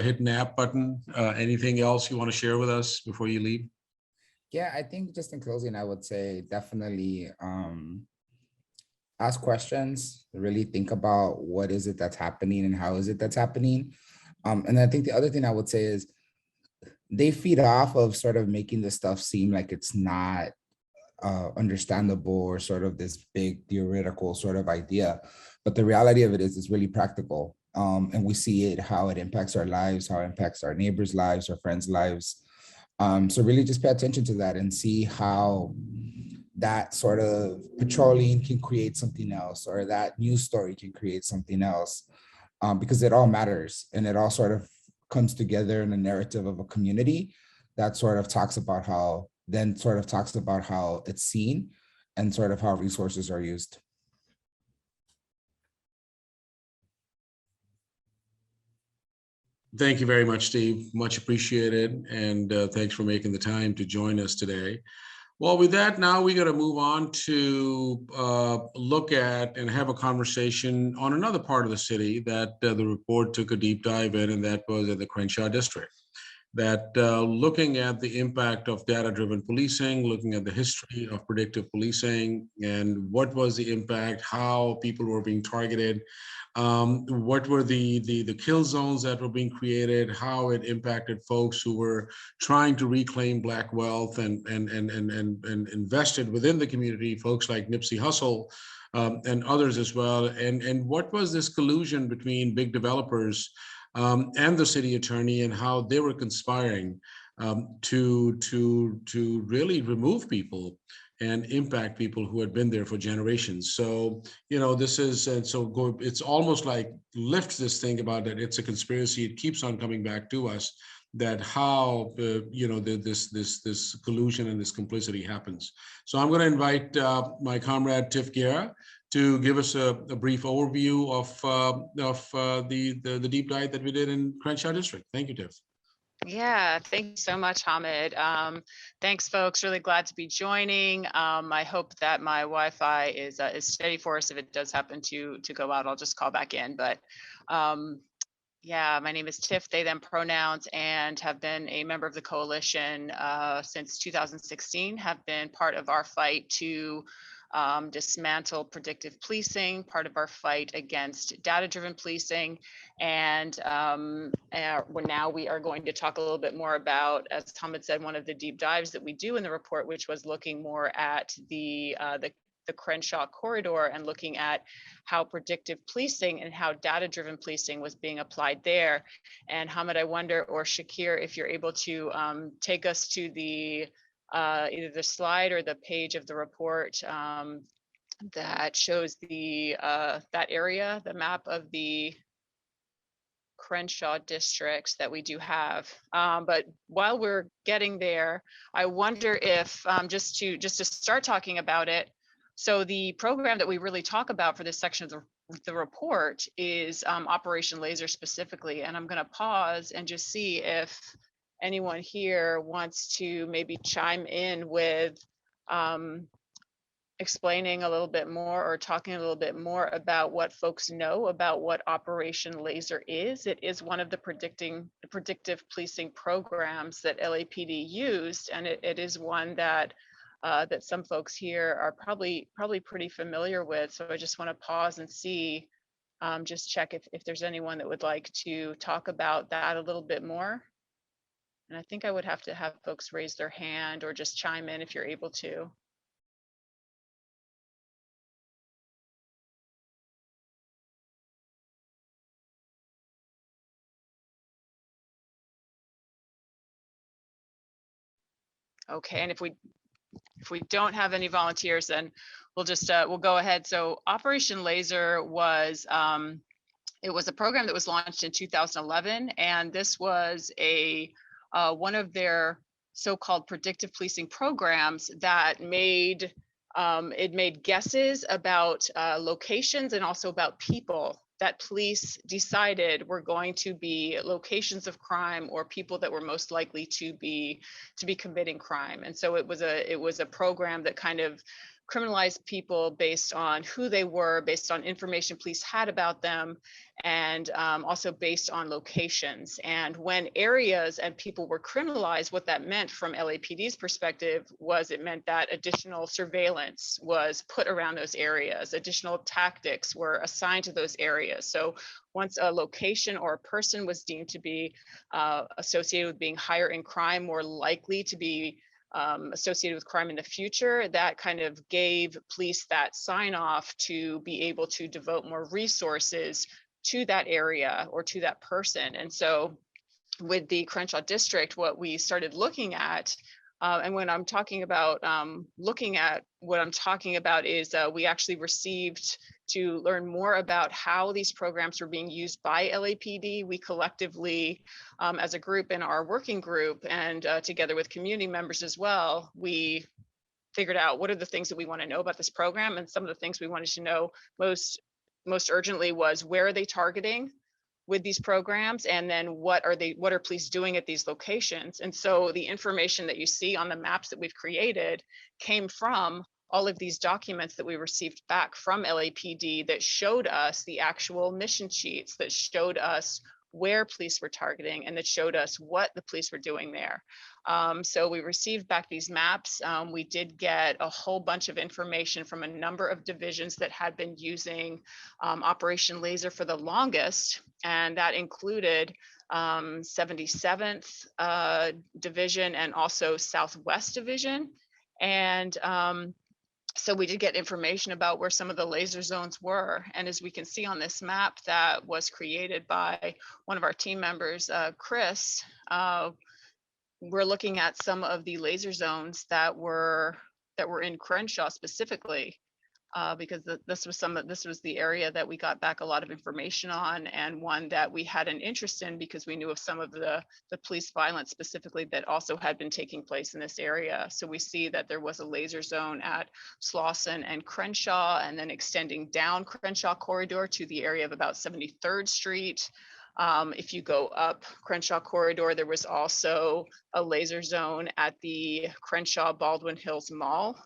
hit nap button, anything else you want to share with us before you leave? yeah, I think just in closing, I would say definitely ask questions, really think about what is it that's happening and how is it that's happening. And I think the other thing I would say is they feed off of sort of making this stuff seem like it's not understandable or sort of this big theoretical sort of idea. But the reality of it is it's really practical. And we see it, how it impacts our lives, how it impacts our neighbors' lives, our friends' lives. So really just pay attention to that and see how that sort of patrolling can create something else, or that news story can create something else, because it all matters and it all sort of comes together in a narrative of a community that sort of talks about how it's seen and sort of how resources are used. Thank you very much, Steve. Much appreciated. And thanks for making the time to join us today. Well, with that, now we got to move on to look at and have a conversation on another part of the city that the report took a deep dive in, and that was at the Crenshaw District. That looking at the impact of data-driven policing, looking at the history of predictive policing, and what was the impact, how people were being targeted, what were the kill zones that were being created, how it impacted folks who were trying to reclaim Black wealth and invested within the community, folks like Nipsey Hussle and others as well, and what was this collusion between big developers and the city attorney, and how they were conspiring to really remove people and impact people who had been there for generations. So, this is, and so it's almost like lifts this thing about that it's a conspiracy. It keeps on coming back to us, that how, this collusion and this complicity happens. So I'm going to invite my comrade Tiff Guerra to give us a brief overview of the deep dive that we did in Crenshaw District. Thank you, Tiff. Yeah, thank you so much, Hamid. Thanks, folks. Really glad to be joining. I hope that my Wi-Fi is steady for us. If it does happen to go out, I'll just call back in. But yeah, my name is Tiff, they, them pronouns, and have been a member of the coalition since 2016, have been part of our fight to dismantle predictive policing, part of our fight against data-driven policing. And now we are going to talk a little bit more about, as Hamid said, one of the deep dives that we do in the report, which was looking more at the Crenshaw corridor and looking at how predictive policing and how data-driven policing was being applied there. And Hamid, I wonder, or Shakir, if you're able to take us to the either the slide or the page of the report that shows the that area, the map of the Crenshaw districts that we do have. But while we're getting there, I wonder if just to start talking about it. So the program that we really talk about for this section of the report is Operation Laser specifically. And I'm going to pause and just see if anyone here wants to maybe chime in with explaining a little bit more or talking a little bit more about what folks know about what Operation Laser is. It is one of the predictive policing programs that LAPD used, and it is one that that some folks here are probably pretty familiar with. So I just want to pause and see, just check if there's anyone that would like to talk about that a little bit more. And I think I would have to have folks raise their hand or just chime in if you're able to. Okay, and if we don't have any volunteers, then we'll just we'll go ahead. So Operation Laser was it was a program that was launched in 2011, and this was a one of their so-called predictive policing programs that made it made guesses about locations and also about people that police decided were going to be locations of crime or people that were most likely to be committing crime. And so it was a program that kind of criminalized people based on who they were, based on information police had about them, and also based on locations. And when areas and people were criminalized, what that meant from LAPD's perspective was it meant that additional surveillance was put around those areas, additional tactics were assigned to those areas. So once a location or a person was deemed to be associated with being higher in crime, more likely to be associated with crime in the future, that kind of gave police that sign off to be able to devote more resources to that area or to that person. And so with the Crenshaw District, what we started looking at, and when I'm talking about looking at, what I'm talking about is we actually received to learn more about how these programs were being used by LAPD. We collectively, as a group in our working group and together with community members as well, we figured out what are the things that we want to know about this program. And some of the things we wanted to know most urgently was, where are they targeting with these programs, and then what are police doing at these locations? And so the information that you see on the maps that we've created came from all of these documents that we received back from LAPD that showed us the actual mission sheets, that showed us where police were targeting, and that showed us what the police were doing there. So we received back these maps. We did get a whole bunch of information from a number of divisions that had been using Operation Laser for the longest, and that included 77th Division and also Southwest Division. And so we did get information about where some of the laser zones were. And as we can see on this map that was created by one of our team members, Chris, we're looking at some of the laser zones that were in Crenshaw specifically, because this was the area that we got back a lot of information on, and one that we had an interest in because we knew of some of the police violence specifically that also had been taking place in this area. So we see that there was a laser zone at Slauson and Crenshaw, and then extending down Crenshaw corridor to the area of about 73rd Street. If you go up Crenshaw corridor, there was also a laser zone at the Crenshaw Baldwin Hills Mall.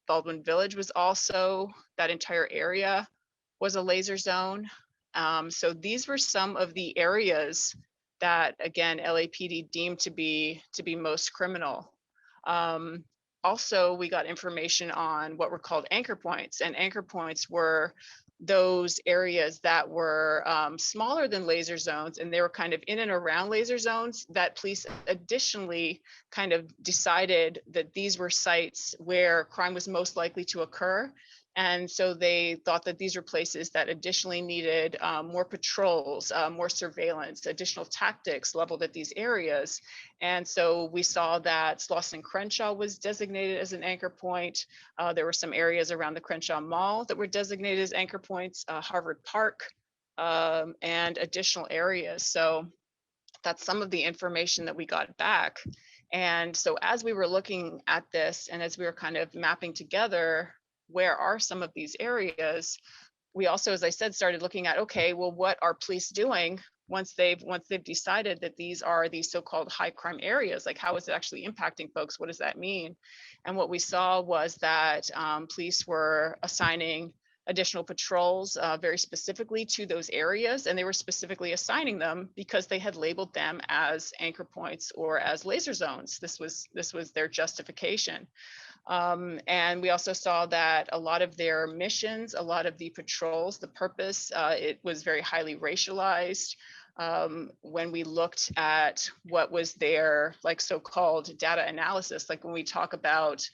Baldwin Village was also, that entire area was a laser zone. So these were some of the areas that, again, LAPD deemed to be most criminal. Also, we got information on what were called anchor points, and anchor points were those areas that were smaller than laser zones, and they were kind of in and around laser zones that police additionally kind of decided that these were sites where crime was most likely to occur. And so they thought that these were places that additionally needed more patrols, more surveillance, additional tactics leveled at these areas. And so we saw that Slauson Crenshaw was designated as an anchor point. There were some areas around the Crenshaw Mall that were designated as anchor points, Harvard Park, and additional areas. So that's some of the information that we got back. And so as we were looking at this, and as we were kind of mapping together, where are some of these areas, we also, as I said, started looking at, okay, well, what are police doing once they've decided that these are these so-called high crime areas? Like, how is it actually impacting folks? What does that mean? And what we saw was that police were assigning additional patrols very specifically to those areas, and they were specifically assigning them because they had labeled them as anchor points or as laser zones. This was their justification. And we also saw that a lot of their missions, a lot of the patrols, the purpose, it was very highly racialized. When we looked at what was their like so-called data analysis, like when we talk about,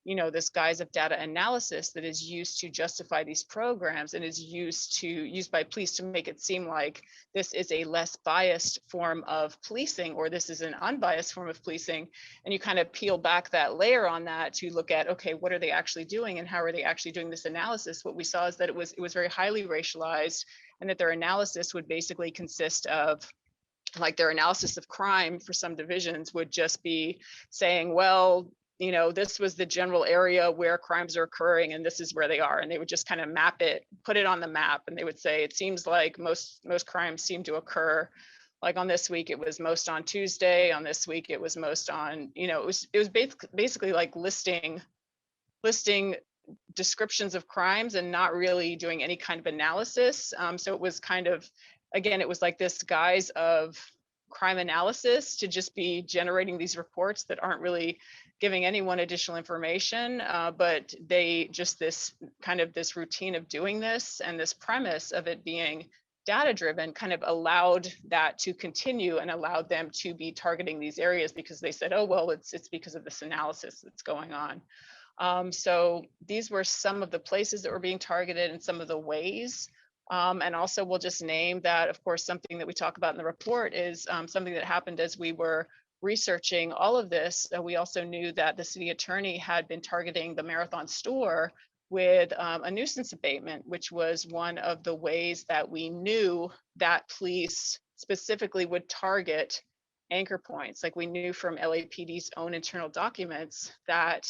you know, this guise of data analysis that is used to justify these programs and is used by police to make it seem like this is a less biased form of policing, or this is an unbiased form of policing. And you kind of peel back that layer on that to look at, okay, what are they actually doing and how are they actually doing this analysis? What we saw is that it was very highly racialized, and that their analysis would basically consist of, like, their analysis of crime for some divisions would just be saying, well, you know, this was the general area where crimes are occurring and this is where they are. And they would just kind of map it, put it on the map. And they would say, it seems like most crimes seem to occur. Like on this week, it was most on Tuesday. On this week, it was most on, you know, it was basically like listing descriptions of crimes and not really doing any kind of analysis. So it was kind of, again, it was like this guise of crime analysis to just be generating these reports that aren't really giving anyone additional information, but they just this routine of doing this and this premise of it being data driven kind of allowed that to continue and allowed them to be targeting these areas because they said, oh, well, it's because of this analysis that's going on. So these were some of the places that were being targeted and some of the ways And also we'll just name that, of course, something that we talk about in the report is something that happened as we were researching all of this. We also knew that the city attorney had been targeting the Marathon store with a nuisance abatement, which was one of the ways that we knew that police specifically would target anchor points. Like we knew from LAPD's own internal documents that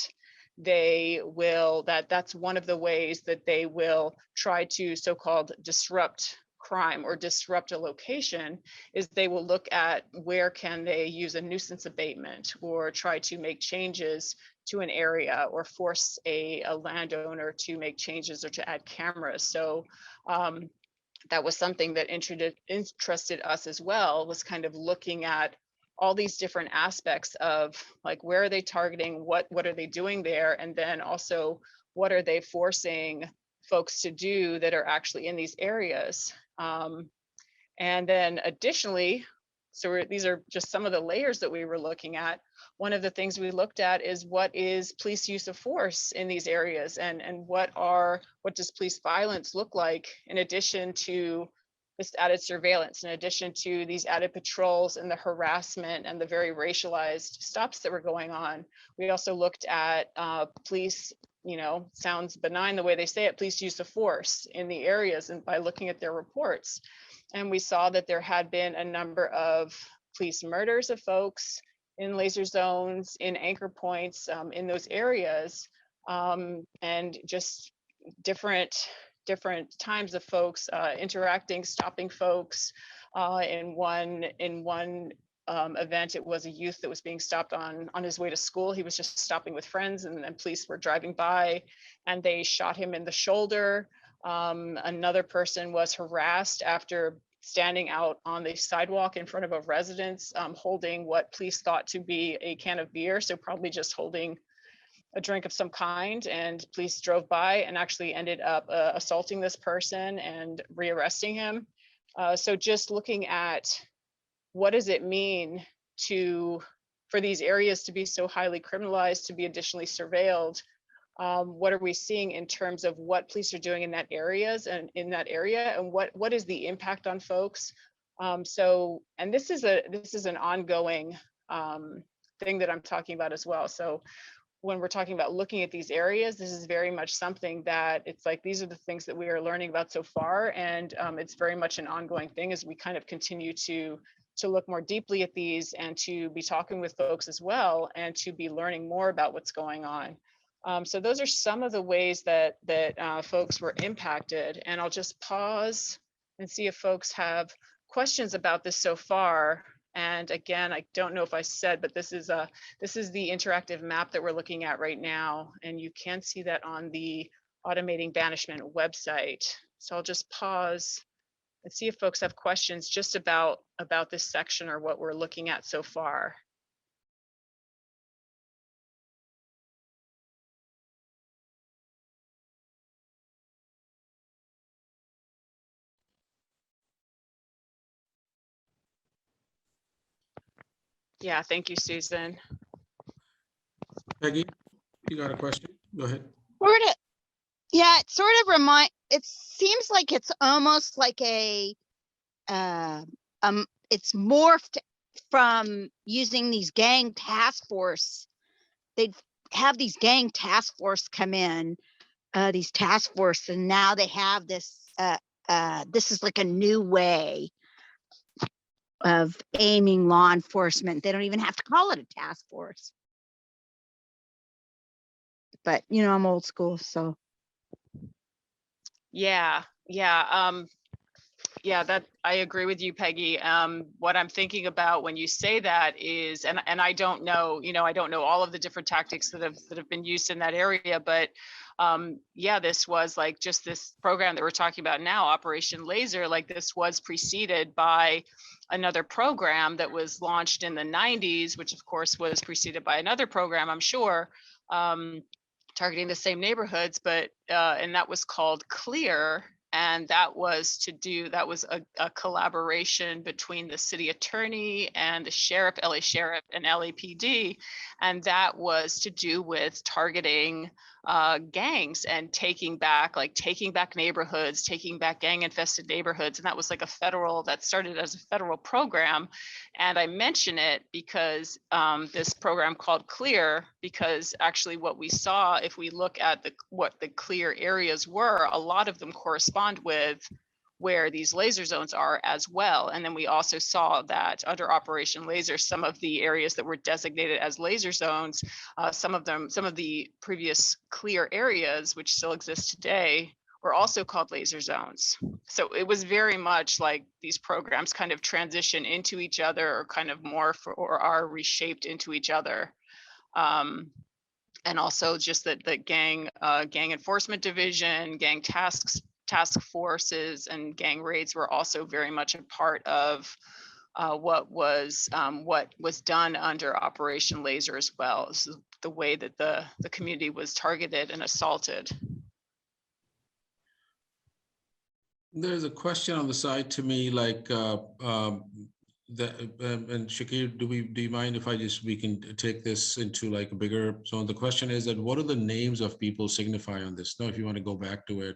that's one of the ways that they will try to so-called disrupt crime or disrupt a location, is they will look at where can they use a nuisance abatement or try to make changes to an area or force a landowner to make changes or to add cameras. So that was something that interested us as well, was kind of looking at all these different aspects of like, where are they targeting, what are they doing there, and then also what are they forcing folks to do that are actually in these areas. And then additionally, so these are just some of the layers that we were looking at. One of the things we looked at is what is police use of force in these areas, and what does police violence look like in addition to this added surveillance, in addition to these added patrols and the harassment and the very racialized stops that were going on. We also looked at police, sounds benign the way they say it, police use of force in the areas, and by looking at their reports. And we saw that there had been a number of police murders of folks in laser zones, in anchor points, in those areas, and just different times of folks interacting, stopping folks. In one event, it was a youth that was being stopped on his way to school. He was just stopping with friends, and then police were driving by and they shot him in the shoulder. Another person was harassed after standing out on the sidewalk in front of a residence, holding what police thought to be a can of beer, so probably just holding a drink of some kind, and police drove by and actually ended up assaulting this person and rearresting him. So just looking at what does it mean for these areas to be so highly criminalized, to be additionally surveilled. What are we seeing in terms of what police are doing in that area, and what is the impact on folks? And this is an ongoing thing that I'm talking about as well. So when we're talking about looking at these areas, this is very much something that it's like, these are the things that we are learning about so far. And it's very much an ongoing thing as we kind of continue to look more deeply at these, and to be talking with folks as well, and to be learning more about what's going on. So those are some of the ways that folks were impacted. And I'll just pause and see if folks have questions about this so far. And again, I don't know if I said, but this is the interactive map that we're looking at right now. And you can see that on the Automating Banishment website. So I'll just pause and see if folks have questions just about this section or what we're looking at so far. Yeah, thank you, Susan. Peggy, you got a question? Go ahead. Yeah, it seems like it's almost like it's morphed from using these gang task force. They'd have these gang task force come in, these task force, and now they have this, this is like a new way of aiming law enforcement. They don't even have to call it a task force. But I'm old school, so. Yeah, that I agree with you, Peggy. What I'm thinking about when you say that is, and I don't know, I don't know all of the different tactics that have been used in that area, but yeah, this was like just this program that we're talking about now, Operation Laser, like this was preceded by another program that was launched in the 90s, which of course was preceded by another program, I'm sure, targeting the same neighborhoods, but and that was called Clear. And that was a collaboration between the city attorney and the sheriff, LA Sheriff, and LAPD. And that was to do with targeting gangs and taking back neighborhoods, taking back gang infested neighborhoods. And that was like that started as a federal program. And I mention it because this program called Clear, because actually what we saw, if we look at what the clear areas were, a lot of them correspond with where these laser zones are as well. And then we also saw that under Operation Laser, some of the areas that were designated as laser zones, some of the previous clear areas, which still exist today, were also called laser zones. So it was very much like these programs kind of transition into each other, or kind of morph or are reshaped into each other. And also just that the gang enforcement division, gang task forces, and gang raids were also very much a part of what was done under Operation Laser as well. So the way that the community was targeted and assaulted. There's a question on the side to me, like, and Shakir, do you mind if we can take this into like a bigger zone? The question is that what do the names of people signify on this? Now, if you want to go back to it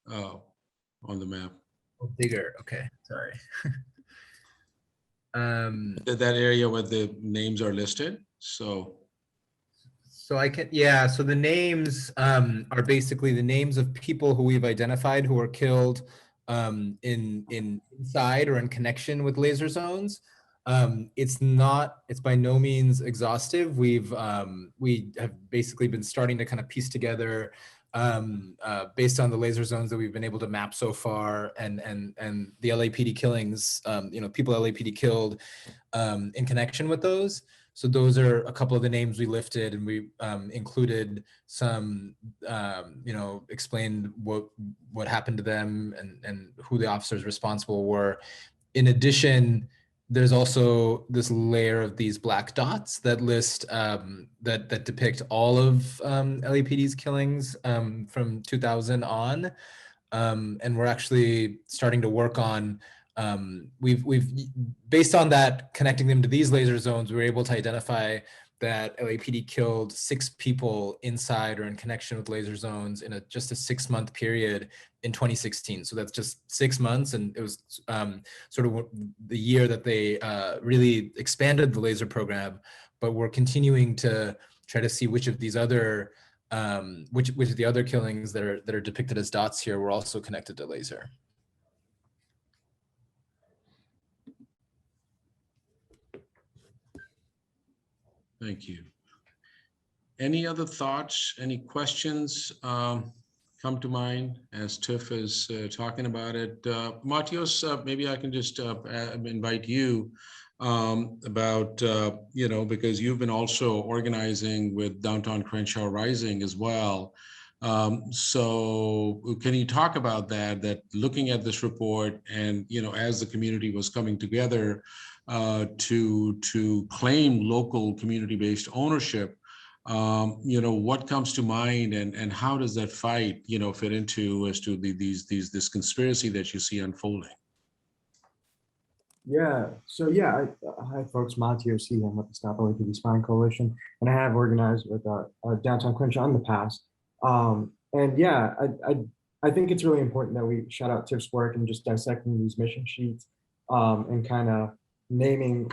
on the map. Oh, bigger, okay, sorry. That area where the names are listed, so I can, yeah, so the names are basically the names of people who we've identified who were killed inside or in connection with laser zones. It's by no means exhaustive. We have basically been starting to kind of piece together based on the laser zones that we've been able to map so far, and the LAPD killings, people LAPD killed in connection with those. So those are a couple of the names we lifted, and we included some, explained what happened to them and who the officers responsible were. In addition, there's also this layer of these black dots that list that depict all of LAPD's killings from 2000 on, and we're actually starting to work on. We've based on that, connecting them to these laser zones, we were able to identify that LAPD killed 6 people inside or in connection with laser zones in just a 6-month period in 2016. So that's just 6 months, and it was sort of the year that they really expanded the laser program. But we're continuing to try to see which of these other which of the other killings that are depicted as dots here were also connected to laser. thank you. Any other thoughts, any questions come to mind as Tiff is talking about it? Matios, maybe I can just invite you about, because you've been also organizing with Downtown Crenshaw Rising as well. So can you talk about that looking at this report and, as the community was coming together to claim local community-based ownership, what comes to mind, and how does that fight, fit into this conspiracy that you see unfolding? Yeah, so yeah, hi folks, Matios here. I'm with the Stop LAPD Spying Coalition, and I have organized with Downtown Crenshaw in the past. And yeah, I think it's really important that we shout out Tiff's work and just dissecting these mission sheets and kind of naming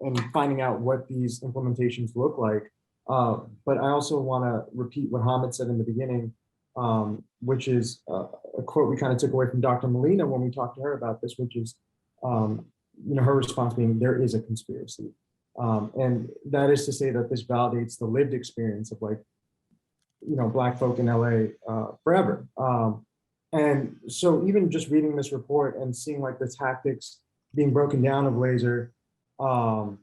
and finding out what these implementations look like. But I also want to repeat what Hamid said in the beginning, which is a quote we kind of took away from Dr. Molina when we talked to her about this, which is, her response being, there is a conspiracy. And that is to say that this validates the lived experience of Black folk in LA forever. And so even just reading this report and seeing the tactics being broken down of laser, the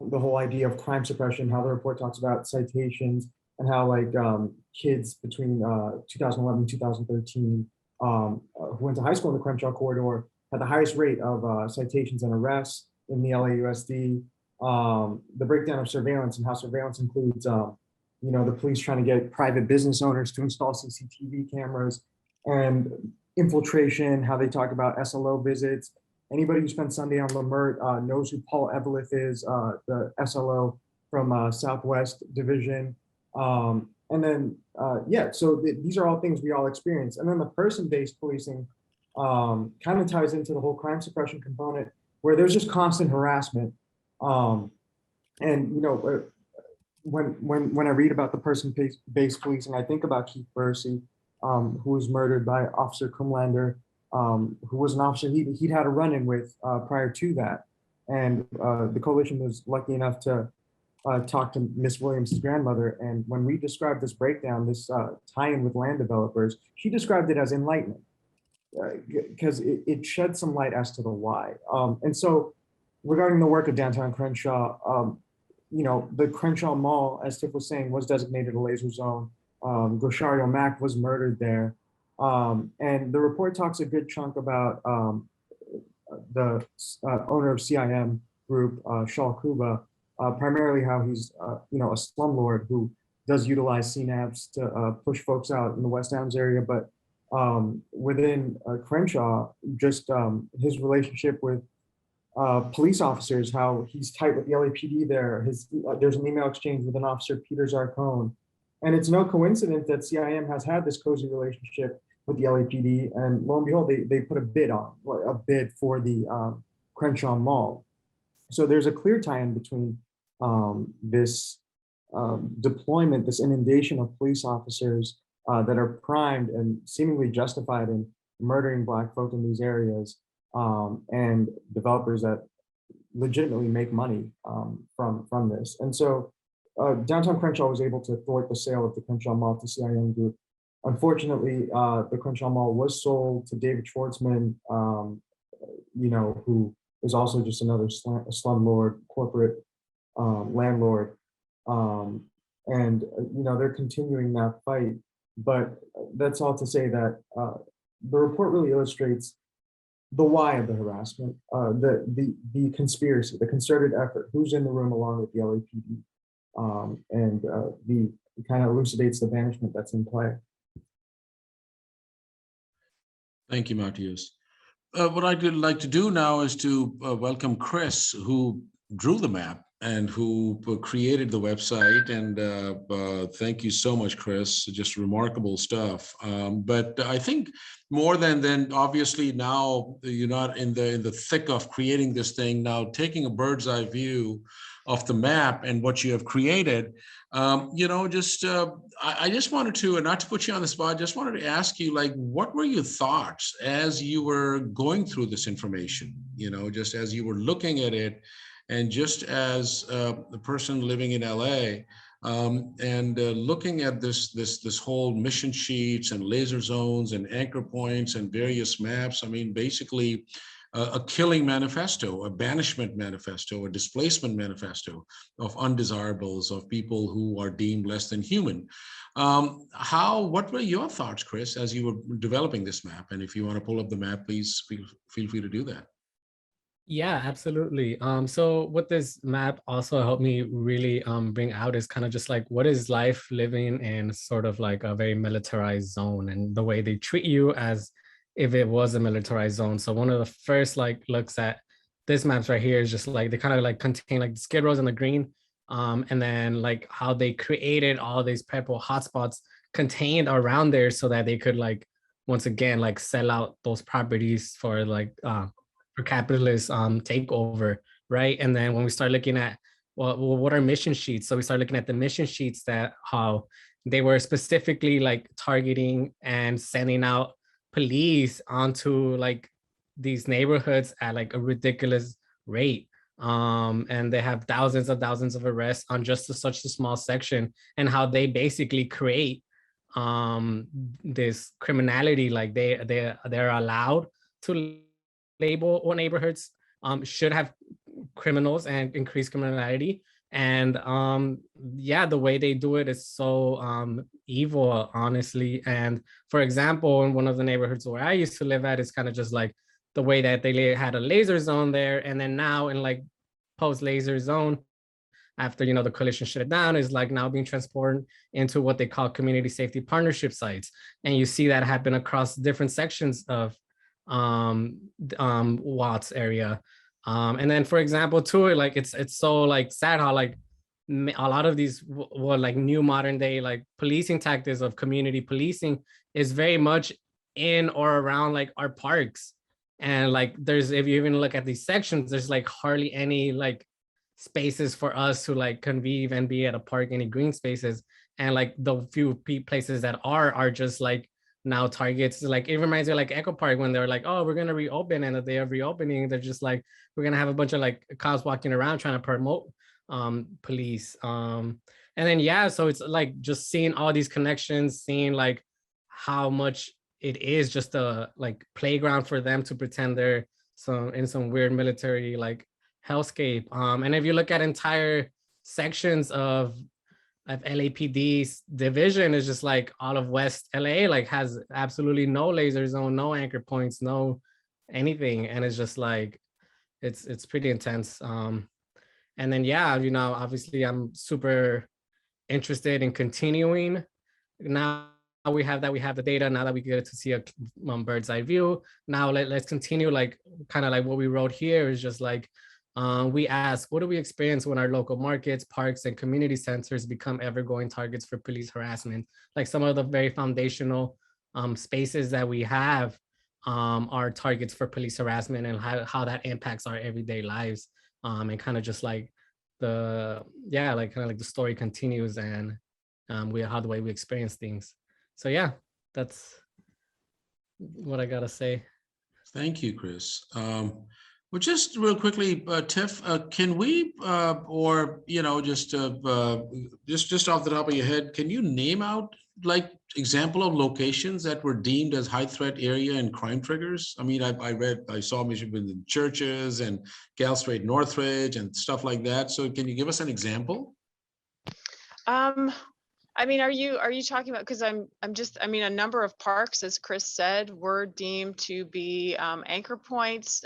whole idea of crime suppression, how the report talks about citations, and how kids between 2011 and 2013 who went to high school in the Crenshaw corridor had the highest rate of citations and arrests in the LAUSD. The breakdown of surveillance and how surveillance includes, the police trying to get private business owners to install CCTV cameras, and infiltration, how they talk about SLO visits. Anybody who spent Sunday on Lamert knows who Paul Eveleth is, the SLO from Southwest Division. And then, yeah, so these are all things we all experience. And then the person-based policing kind of ties into the whole crime suppression component, where there's just constant harassment. And, you know, when I read about the person-based policing, I think about Keith Bursey, who was murdered by Officer Kumlander, who was an officer he'd had a run-in with prior to that. And the coalition was lucky enough to talk to Miss Williams' grandmother. And when we described this breakdown, this tie-in with land developers, she described it as enlightenment, because it shed some light as to the why. And so regarding the work of downtown Crenshaw, you know, the Crenshaw Mall, as Tiff was saying, was designated a laser zone. Goshario Mack was murdered there. And the report talks a good chunk about the owner of CIM Group, Shaw Kuba, primarily how he's, you know, a slumlord who does utilize CNAPs to push folks out in the West Adams area. But within Crenshaw, just his relationship with police officers, how he's tight with the LAPD there. There's an email exchange with an officer, Peter Zarcone. And it's no coincidence that CIM has had this cozy relationship with the LAPD. And lo and behold, they put a bid for the Crenshaw Mall. So there's a clear tie-in between this deployment, this inundation of police officers that are primed and seemingly justified in murdering Black folk in these areas, and developers that legitimately make money from this. And so downtown Crenshaw was able to thwart the sale of the Crenshaw Mall to CIM Group. Unfortunately, the Crenshaw Mall was sold to David Schwartzman, you know, who is also just another slumlord, corporate landlord. And, you know, they're continuing that fight. But that's all to say that the report really illustrates the why of the harassment, the conspiracy, the concerted effort, who's in the room along with the LAPD, and the kind of elucidates the banishment that's in play. Thank you, Matthias. What I'd like to do now is to welcome Chris, who drew the map and who created the website. And thank you so much, Chris. Just remarkable stuff. But I think more than obviously now you're not in the thick of creating this thing. Now taking a bird's eye view of the map and what you have created, you know, just I just wanted to, and not to put you on the spot, just wanted to ask you, like, what were your thoughts as you were going through this information? You know, just as you were looking at it, and just as the person living in LA, and looking at this whole mission sheets and laser zones and anchor points and various maps. I mean, basically a killing manifesto, a banishment manifesto, a displacement manifesto of undesirables, of people who are deemed less than human. What were your thoughts, Chris, as you were developing this map? And if you want to pull up the map, please feel free to do that. Yeah, absolutely. So what this map also helped me really bring out is kind of just like, what is life living in sort of like a very militarized zone, and the way they treat you as if it was a militarized zone. So one of the first like looks at this maps right here is just like, they kind of like contain like the skid rows and the green, and then like how they created all these purple hotspots contained around there so that they could like, once again, like sell out those properties for like, for capitalist takeover, right? And then when we start looking at, well, what are mission sheets? So we start looking at the mission sheets, that how they were specifically like targeting and sending out police onto like these neighborhoods at like a ridiculous rate. And they have thousands of arrests on just such a small section, and how they basically create this criminality. Like they're allowed to label what neighborhoods should have criminals and increase criminality. And yeah, the way they do it is so evil, honestly. And for example, in one of the neighborhoods where I used to live at, it's kind of just like the way that they had a laser zone there, and then now in like post laser zone, after, you know, the coalition shut it down, is like now being transported into what they call community safety partnership sites. And you see that happen across different sections of Watts area. And then, for example, too, like it's so like sad how like a lot of these like new modern day like policing tactics of community policing is very much in or around like our parks. And like there's, if you even look at these sections, there's like hardly any like spaces for us to like convive and be at a park, any green spaces. And like the few places that are just like now targets. Like it reminds me of like Echo Park when they're like, oh, we're gonna reopen, and the day of reopening, they're just like, we're gonna have a bunch of like cops walking around trying to promote police. And then yeah, so it's like just seeing all these connections, seeing like how much it is just a like playground for them to pretend they're in some weird military like hellscape. And if you look at entire sections of LAPD's division, is just like all of West LA like has absolutely no laser zone, no anchor points, no anything, and it's just like it's pretty intense. And then yeah, you know, obviously I'm super interested in continuing. Now we have the data, now that we get to see a bird's eye view. Now let's continue, like kind of like what we wrote here is just like we ask, what do we experience when our local markets, parks, and community centers become ever-growing targets for police harassment? Like some of the very foundational spaces that we have are targets for police harassment, and how that impacts our everyday lives. And kind of just like the story continues, and how the way we experience things. So yeah, that's what I gotta say. Thank you, Chris. Well, just real quickly, Tiff, can we, or just off the top of your head, can you name out like example of locations that were deemed as high threat area and crime triggers? I mean, I saw Michigan in churches and Gal Strait, Northridge, and stuff like that. So can you give us an example? I mean, are you talking about, because I mean, a number of parks, as Chris said, were deemed to be anchor points.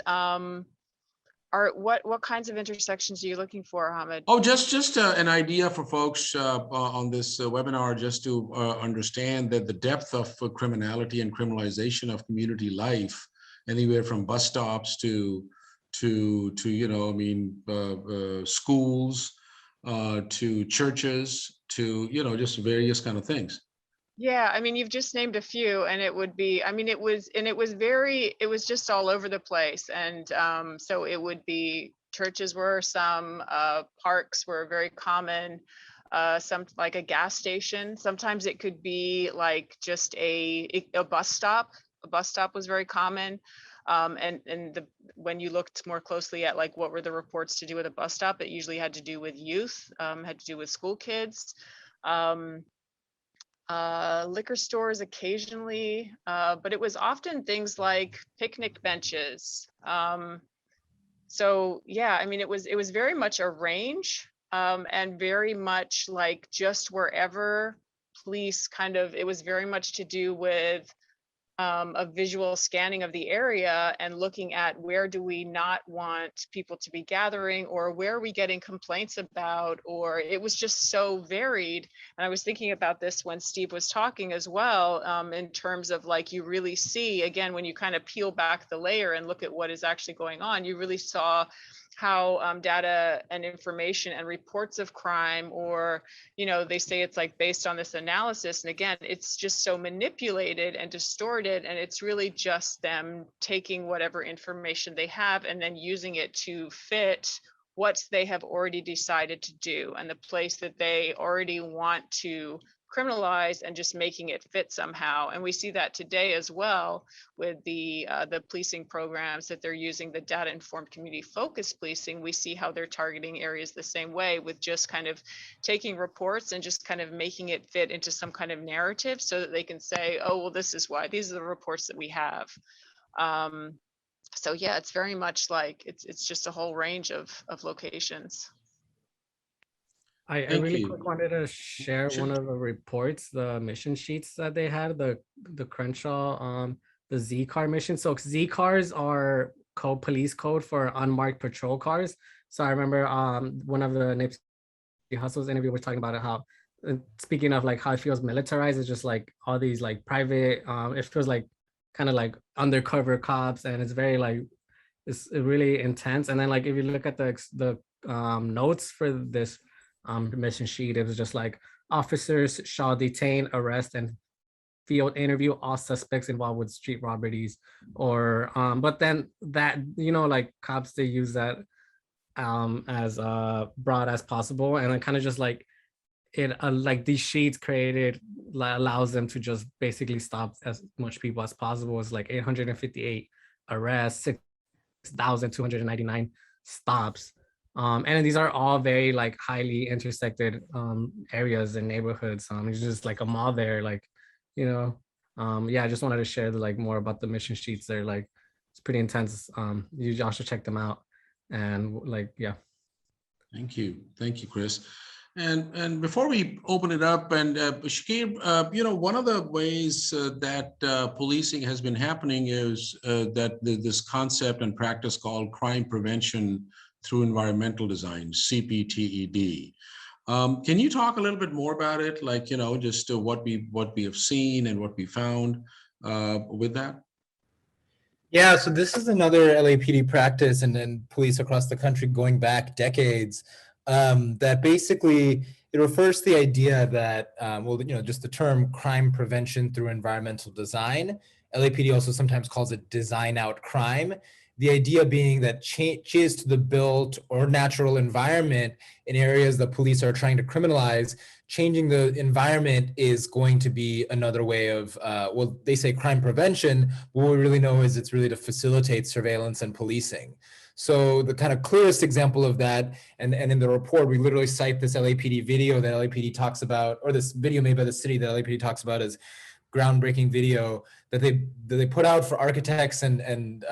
What kinds of intersections are you looking for, Hamid? Oh, just an idea for folks on this webinar, just to understand that the depth of criminality and criminalization of community life, anywhere from bus stops to schools, to churches, to just various kind of things. Yeah, I mean, you've just named a few, and it would be, I mean, it was just all over the place. And so it would be, churches were some, parks were very common, some like a gas station. Sometimes it could be like just a bus stop. A bus stop was very common. When you looked more closely at like what were the reports to do with a bus stop, it usually had to do with youth, had to do with school kids. Liquor stores occasionally, but it was often things like picnic benches. So yeah, I mean, it was very much a range, and very much like just wherever police it was very much to do with a visual scanning of the area and looking at where do we not want people to be gathering, or where are we getting complaints about, or it was just so varied. And I was thinking about this when Steve was talking as well, in terms of like, you really see, again, when you kind of peel back the layer and look at what is actually going on, you really saw how data and information and reports of crime, or they say it's like based on this analysis, and again, it's just so manipulated and distorted, and it's really just them taking whatever information they have and then using it to fit what they have already decided to do and the place that they already want to criminalize, and just making it fit somehow. And we see that today as well with the policing programs that they're using, the data informed community focused policing. We see how they're targeting areas the same way, with just kind of taking reports and just kind of making it fit into some kind of narrative, so that they can say, oh, well, this is why, these are the reports that we have. So yeah, it's very much like it's just a whole range of locations. I really quick wanted to share one of the reports, the mission sheets that they had, the Crenshaw, the Z car mission. So Z cars are police code for unmarked patrol cars. So I remember one of the Nipsey Hussle's interview was talking about it, how speaking of like how it feels militarized, it's just like all these like private, it feels like kind of like undercover cops, and it's very like, it's really intense. And then like if you look at the notes for this mission sheet. It was just like officers shall detain, arrest, and field interview all suspects involved with street robberies. Or but then that, you know, like cops, they use that as broad as possible, and it kind of just like it like these sheets created allows them to just basically stop as much people as possible. It's like 858 arrests, 6,299 stops. And these are all very like highly intersected areas and neighborhoods. It's just like a mall there, like, you know, yeah, I just wanted to share the, like more about the mission sheets. They're like, it's pretty intense. You all should check them out. And like, yeah. Thank you, Chris. And before we open it up, and Shakir, you know, one of the ways that policing has been happening is that this concept and practice called crime prevention through environmental design, CPTED. Can you talk a little bit more about it? Like, you know, just what we have seen and what we found with that? Yeah, so this is another LAPD practice and police across the country going back decades, that basically it refers to the idea that, well, you know, just the term crime prevention through environmental design. LAPD also sometimes calls it design out crime. The idea being that changes to the built or natural environment in areas that police are trying to criminalize, changing the environment is going to be another way of, well, they say crime prevention, but what we really know is it's really to facilitate surveillance and policing. So the kind of clearest example of that, and in the report, we literally cite this LAPD video that LAPD talks about, or this video made by the city that LAPD talks about as groundbreaking video that they put out for architects and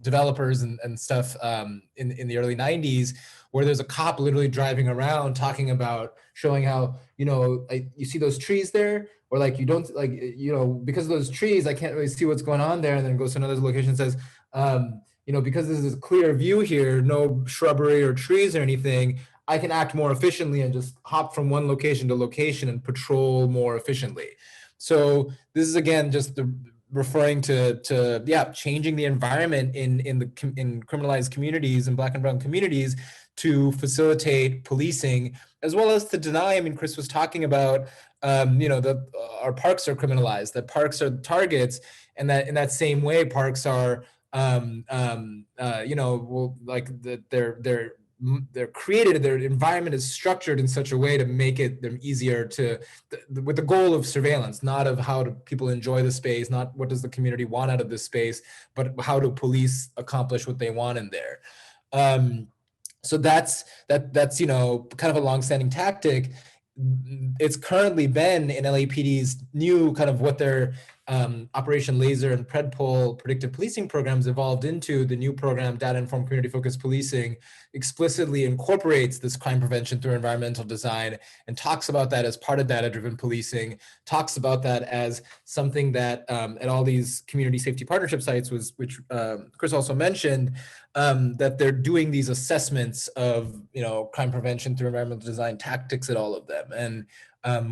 developers and stuff in the early 90s, where there's a cop literally driving around talking about showing how, you know, you see those trees there, or like you don't, like, you know, because of those trees, I can't really see what's going on there. And then goes to another location and says, you know, because this is a clear view here, no shrubbery or trees or anything, I can act more efficiently and just hop from one location to location and patrol more efficiently. So this is, again, just referring to yeah, changing the environment in criminalized communities and Black and brown communities to facilitate policing, as well as to deny. I mean, Chris was talking about, you know, that our parks are criminalized, that parks are targets, and that in that same way, parks are, you know, well, like they're created, their environment is structured in such a way to make it them easier to, with the goal of surveillance, not of how do people enjoy the space, not what does the community want out of this space, but how do police accomplish what they want in there. So that's, you know, kind of a longstanding tactic. It's currently been in LAPD's new kind of what their Operation Laser and Predpol predictive policing programs evolved into. The new program, Data Informed Community Focused Policing, explicitly incorporates this crime prevention through environmental design and talks about that as part of data-driven policing, talks about that as something that at all these community safety partnership sites, which Chris also mentioned, that they're doing these assessments of, you know, crime prevention through environmental design tactics at all of them. And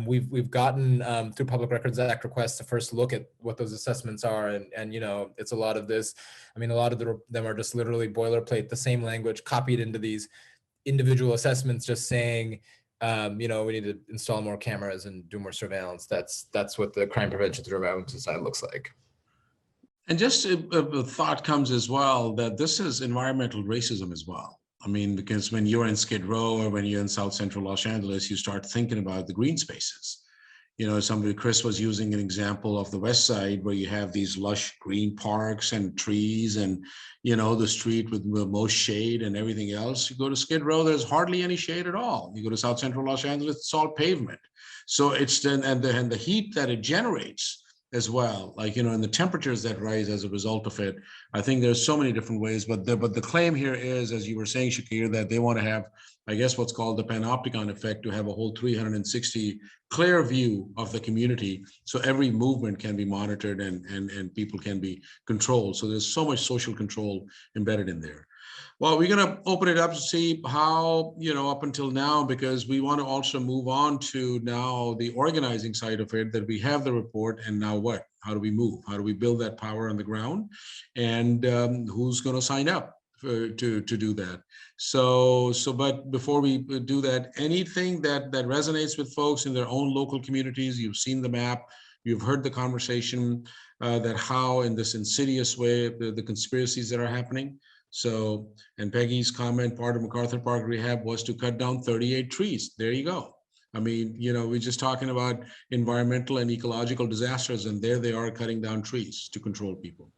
we've gotten through Public Records Act requests to first look at what those assessments are, and you know, it's a lot of this. I mean, a lot of them are just literally boilerplate, the same language copied into these individual assessments, just saying, you know, we need to install more cameras and do more surveillance. That's what the crime prevention through environmental design looks like. And just a thought comes as well that this is environmental racism as well. I mean, because when you're in Skid Row or when you're in South Central Los Angeles, you start thinking about the green spaces. You know, Chris was using an example of the West Side where you have these lush green parks and trees and, you know, the street with the most shade and everything else. You go to Skid Row, there's hardly any shade at all. You go to South Central Los Angeles, it's all pavement. So it's then, and the heat that it generates as well, like, you know, and the temperatures that rise as a result of it. I think there's so many different ways, but the claim here is, as you were saying, Shakir, that they want to have, I guess, what's called the Panopticon Effect, to have a whole 360 clear view of the community. So every movement can be monitored and people can be controlled. So there's so much social control embedded in there. Well, we're going to open it up to see how, you know, up until now, because we want to also move on to now the organizing side of it, that we have the report, and now what? How do we move? How do we build that power on the ground? And who's going to sign up to do that. So but before we do that, anything that resonates with folks in their own local communities, you've seen the map, you've heard the conversation, that how in this insidious way the conspiracies that are happening. So, and Peggy's comment, part of MacArthur Park rehab was to cut down 38 trees. There you go. I mean, you know, we're just talking about environmental and ecological disasters, and there they are cutting down trees to control people.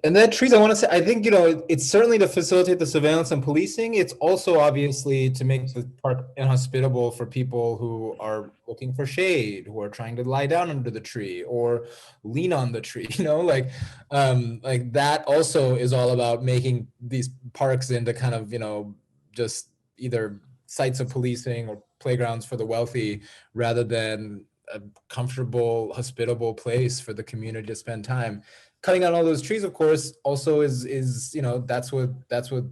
And that trees, I want to say, I think, you know, it's certainly to facilitate the surveillance and policing. It's also obviously to make the park inhospitable for people who are looking for shade, who are trying to lie down under the tree or lean on the tree, you know, like that also is all about making these parks into kind of, you know, just either sites of policing or playgrounds for the wealthy rather than a comfortable, hospitable place for the community to spend time. Cutting down all those trees, of course, also is you know, that's what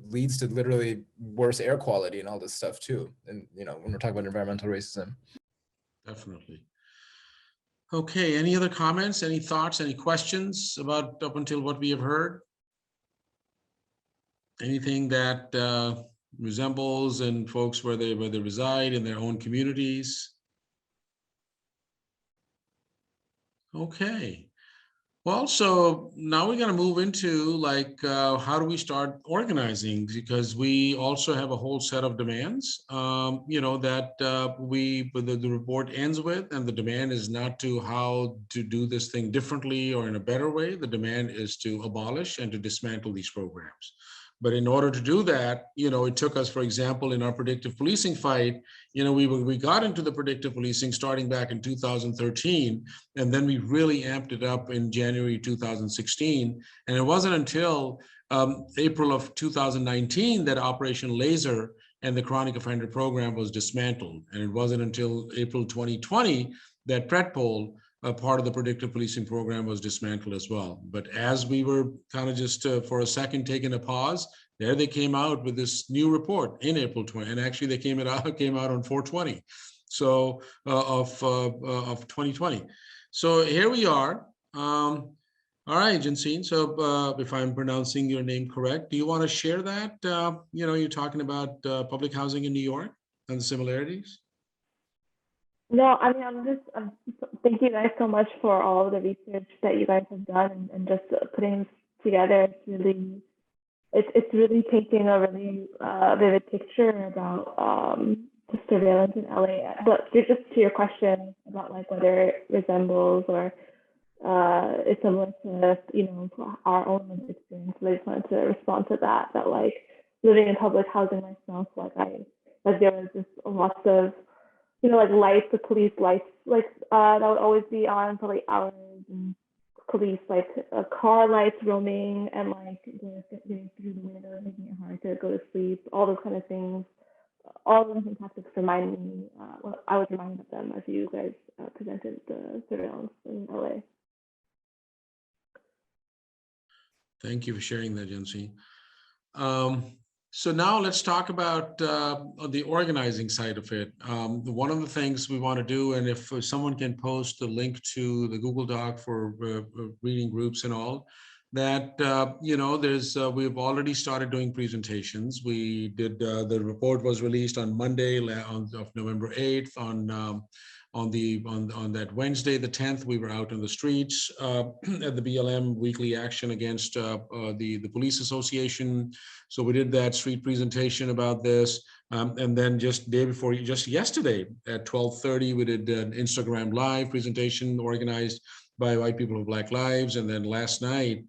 leads to literally worse air quality and all this stuff too. And you know, when we're talking about environmental racism. Definitely. Okay, any other comments, any thoughts, any questions about up until what we have heard? Anything that resembles in folks where they reside in their own communities? Okay. Well, so now we're going to move into like, how do we start organizing? Because we also have a whole set of demands, you know, that the report ends with, and the demand is not to how to do this thing differently or in a better way. The demand is to abolish and to dismantle these programs. But in order to do that, you know, it took us, for example, in our predictive policing fight, you know, we got into the predictive policing starting back in 2013, and then we really amped it up in January 2016. And it wasn't until April of 2019 that Operation Laser and the chronic offender program was dismantled. And it wasn't until April 2020 that PredPol, a part of the predictive policing program, was dismantled as well. But as we were kind of just for a second taking a pause, there they came out with this new report in April 20, and actually they came out on 4/20, so of 2020. So here we are. All right, Jensine. So if I'm pronouncing your name correct, do you want to share that? You know, you're talking about public housing in New York and the similarities. No, I mean, thank you guys so much for all of the research that you guys have done and just putting this together. It's really painting a really vivid picture about the surveillance in LA. But just to your question about like whether it resembles or is similar to, you know, our own experience, I just wanted to respond to that. That like living in public housing myself, like there was just lots of, you know, like lights, the police lights, like that would always be on for like hours, and police like car lights roaming and like getting through the window, making it hard to go to sleep, all those kind of things. All of those tactics remind me, well, I was reminded of them as you guys presented the surveillance in LA. Thank you for sharing that, Jensine. So now let's talk about the organizing side of it. One of the things we want to do, and if someone can post the link to the Google Doc for reading groups and all, that, you know, we've already started doing presentations. We did, the report was released on Monday of November 8th. On that Wednesday, the 10th, we were out on the streets at the BLM weekly action against the police association. So we did that street presentation about this. And then just yesterday at 12:30, we did an Instagram live presentation organized by White People of Black Lives. And then last night,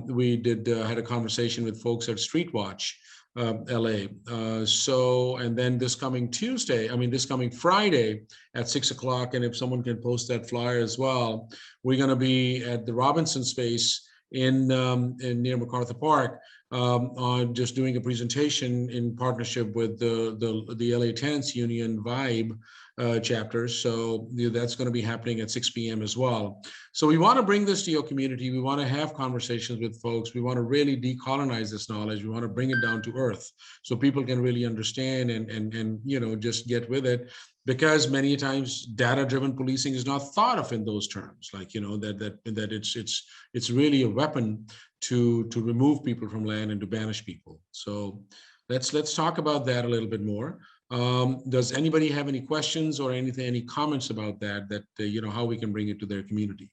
we had a conversation with folks at Street Watch LA. And then this coming Friday at 6 o'clock, and if someone can post that flyer as well, we're going to be at the Robinson space in near MacArthur Park, on just doing a presentation in partnership with the LA Tenants Union Vibe, chapters. So that's going to be happening at 6 p.m. as well. So we want to bring this to your community. We want to have conversations with folks. We want to really decolonize this knowledge. We want to bring it down to earth so people can really understand and you know, just get with it. Because many times data-driven policing is not thought of in those terms, like, you know, that it's really a weapon to remove people from land and to banish people. So let's talk about that a little bit more. Does anybody have any questions or anything, any comments about that you know, how we can bring it to their community?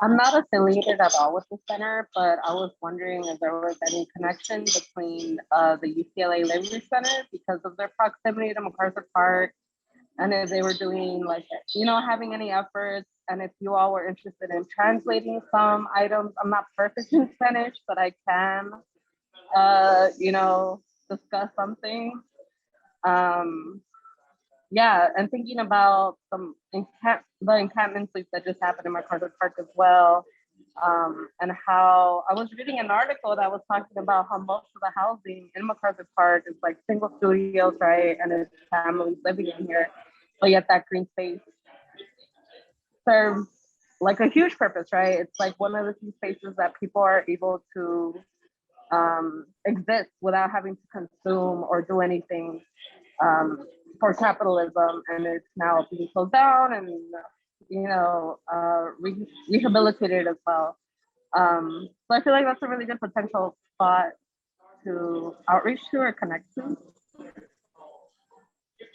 I'm not affiliated at all with the center, but I was wondering if there was any connection between the UCLA Liberty Center because of their proximity to MacArthur Park, and if they were doing, like, you know, having any efforts, and if you all were interested in translating some items. I'm not perfect in Spanish, but I can, you know, discuss something. Yeah, and thinking about the encampment sleep that just happened in MacArthur Park as well, and how I was reading an article that was talking about how most of the housing in MacArthur Park is like single studios, right? And it's families living in here, but yet that green space serves like a huge purpose, right? It's like one of the few spaces that people are able to exist without having to consume or do anything for capitalism, and it's now being closed down and, you know, rehabilitated as well. So I feel like that's a really good potential spot to outreach to or connect to.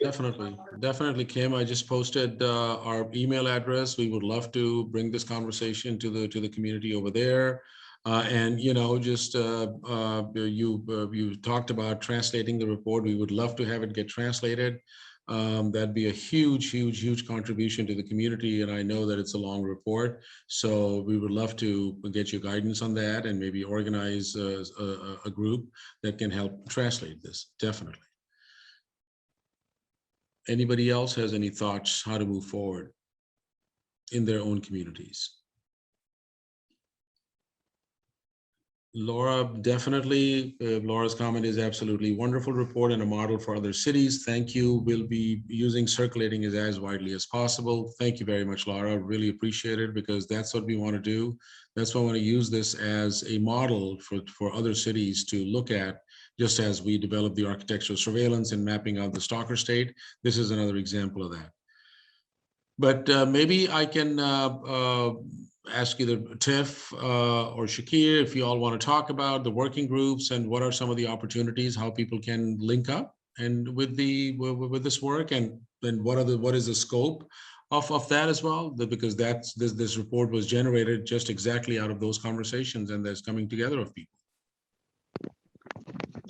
Definitely, Kim. I just posted our email address. We would love to bring this conversation to the community over there. And, you know, just you talked about translating the report. We would love to have it get translated. That'd be a huge contribution to the community. And I know that it's a long report, so we would love to get your guidance on that and maybe organize a group that can help translate this. Definitely. Anybody else has any thoughts how to move forward in their own communities? Laura, definitely. Laura's comment is absolutely wonderful report and a model for other cities. Thank you. We'll be using circulating it as widely as possible. Thank you very much, Laura. Really appreciate it, because that's what we want to do. That's why I want to use this as a model for other cities to look at, just as we develop the architectural surveillance and mapping out the stalker state. This is another example of that. But maybe I can ask either Tiff or Shakir if you all want to talk about the working groups and what are some of the opportunities, how people can link up and with this work, and then what is the scope of that as well, because this report was generated just exactly out of those conversations and there's coming together of people.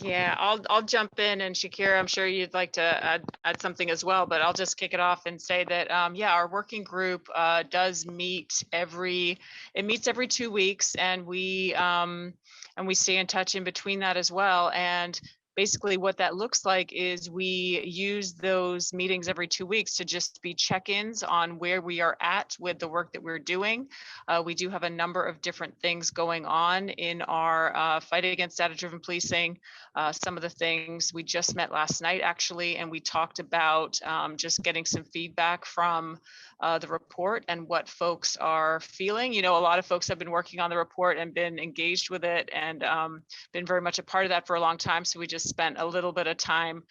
Yeah, I'll jump in, and Shakira, I'm sure you'd like to add something as well, but I'll just kick it off and say that yeah, our working group does meet every 2 weeks, and we stay in touch in between that as well. And basically what that looks like is we use those meetings every 2 weeks to just be check-ins on where we are at with the work that we're doing. We do have a number of different things going on in our fight against data-driven policing. Some of the things we just met last night, actually, and we talked about just getting some feedback from the report and what folks are feeling. You know, a lot of folks have been working on the report and been engaged with it and been very much a part of that for a long time. So we just spent a little bit of time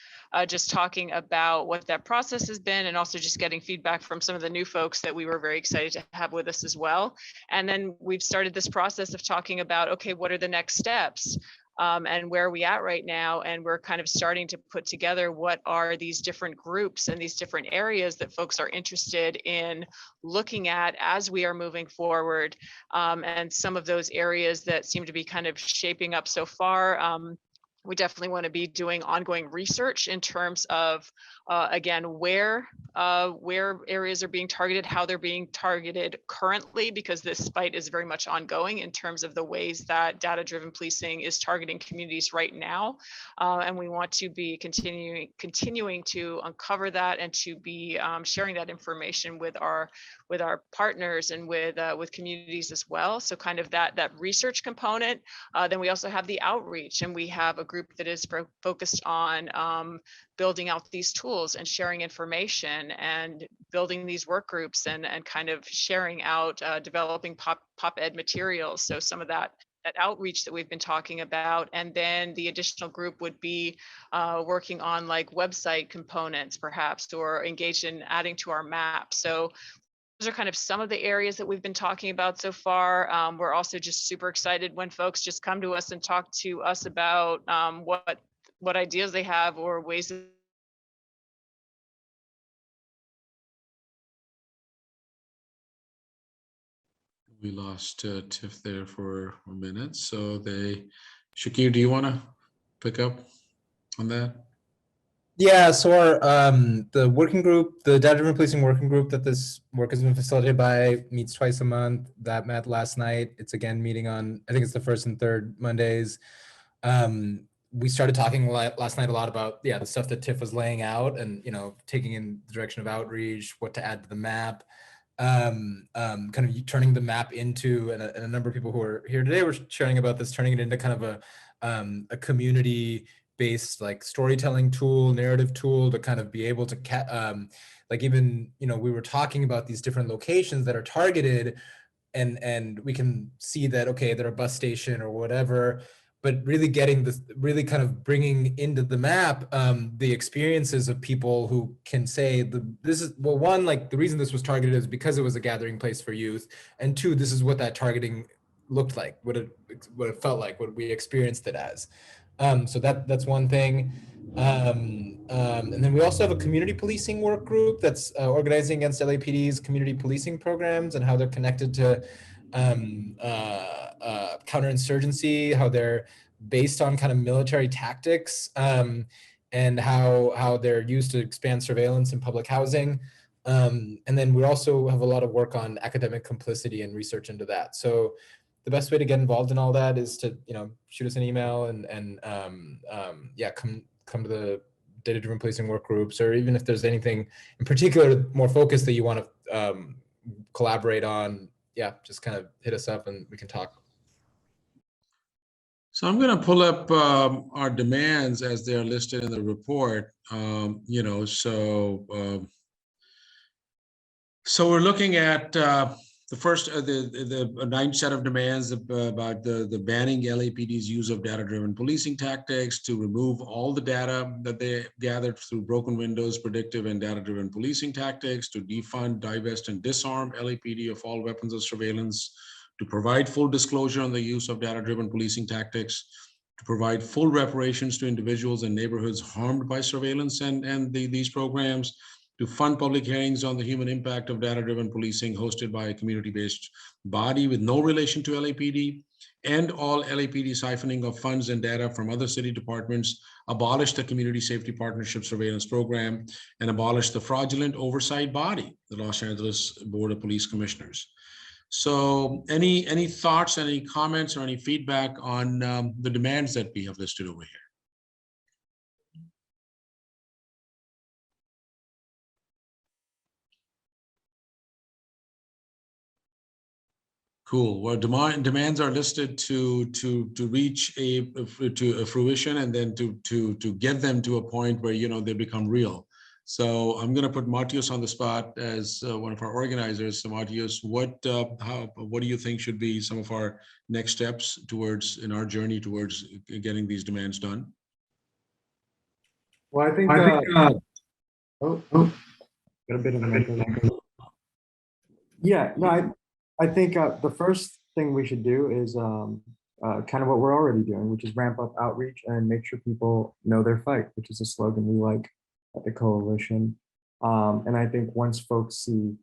just talking about what that process has been, and also just getting feedback from some of the new folks that we were very excited to have with us as well. And then we've started this process of talking about, okay, what are the next steps? And where are we at right now? And we're kind of starting to put together what are these different groups and these different areas that folks are interested in looking at as we are moving forward. And some of those areas that seem to be kind of shaping up so far, We definitely want to be doing ongoing research in terms of, again, where areas are being targeted, how they're being targeted currently, because this fight is very much ongoing in terms of the ways that data-driven policing is targeting communities right now. And we want to be continuing to uncover that and to be sharing that information with our partners and with communities as well. So kind of that research component. Then we also have the outreach, and we have a group that is focused on building out these tools and sharing information and building these work groups and kind of sharing out, developing pop-ed materials. So some of that outreach that we've been talking about. And then the additional group would be working on like website components perhaps, or engaged in adding to our map. So those are kind of some of the areas that we've been talking about so far. We're also just super excited when folks just come to us and talk to us about what ideas they have or ways that we lost Tiff there for a minute. So Shakir, do you want to pick up on that? Yeah, so our the working group, the data-driven policing working group that this work has been facilitated by, meets twice a month. That met last night. It's again meeting on, I think it's the first and third Mondays. We started talking last night a lot about, the stuff that Tiff was laying out, and taking in the direction of outreach, what to add to the map, kind of turning the map into, and a number of people who are here today were sharing about this, turning it into kind of a community based like storytelling tool, narrative tool, to kind of be able to like even, we were talking about these different locations that are targeted, and we can see that, okay, they're a bus station or whatever, but really getting this, really kind of bringing into the map the experiences of people who can say, this is, well, one, like the reason this was targeted is because it was a gathering place for youth, and two, this is what that targeting looked like, what it felt like, what we experienced it as. So that's one thing. And then we also have a community policing work group that's organizing against LAPD's community policing programs and how they're connected to counterinsurgency, how they're based on kind of military tactics, and how they're used to expand surveillance in public housing. And then we also have a lot of work on academic complicity and research into that. So the best way to get involved in all that is to, shoot us an email and come to the data-driven policing work groups, or even if there's anything in particular more focused that you want to collaborate on, just kind of hit us up and we can talk. So I'm going to pull up our demands as they are listed in the report. So we're looking at the first, the ninth set of demands about the banning LAPD's use of data-driven policing tactics, to remove all the data that they gathered through broken windows, predictive and data-driven policing tactics, to defund, divest, and disarm LAPD of all weapons of surveillance, to provide full disclosure on the use of data-driven policing tactics, to provide full reparations to individuals and neighborhoods harmed by surveillance and these programs, to fund public hearings on the human impact of data-driven policing hosted by a community-based body with no relation to LAPD, and all LAPD siphoning of funds and data from other city departments, abolish the Community Safety Partnership Surveillance Program, and abolish the fraudulent oversight body, the Los Angeles Board of Police Commissioners. So any thoughts, any comments, or any feedback on the demands that we have listed over here? Cool. Well, demands are listed to reach a fruition, and then to get them to a point where they become real. So I'm going to put Matios on the spot as one of our organizers. So Matios, what do you think should be some of our next steps in our journey towards getting these demands done? Well, I think got a bit of an echo. Yeah, no, I think the first thing we should do is kind of what we're already doing, which is ramp up outreach and make sure people know their fight, which is a slogan we like at the coalition. And I think once folks see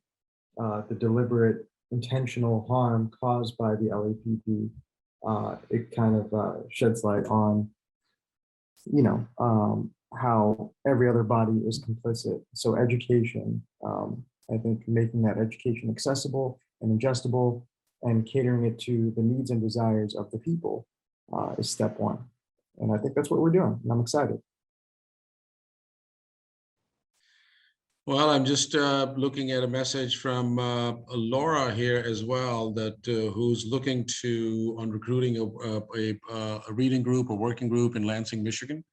the deliberate, intentional harm caused by the LAPD, it kind of sheds light on how every other body is complicit. So education, I think making that education accessible and ingestible and catering it to the needs and desires of the people is step one. And I think that's what we're doing, and I'm excited. Well, I'm just looking at a message from Laura here as well, that who's looking on recruiting a reading group, a working group in Lansing, Michigan.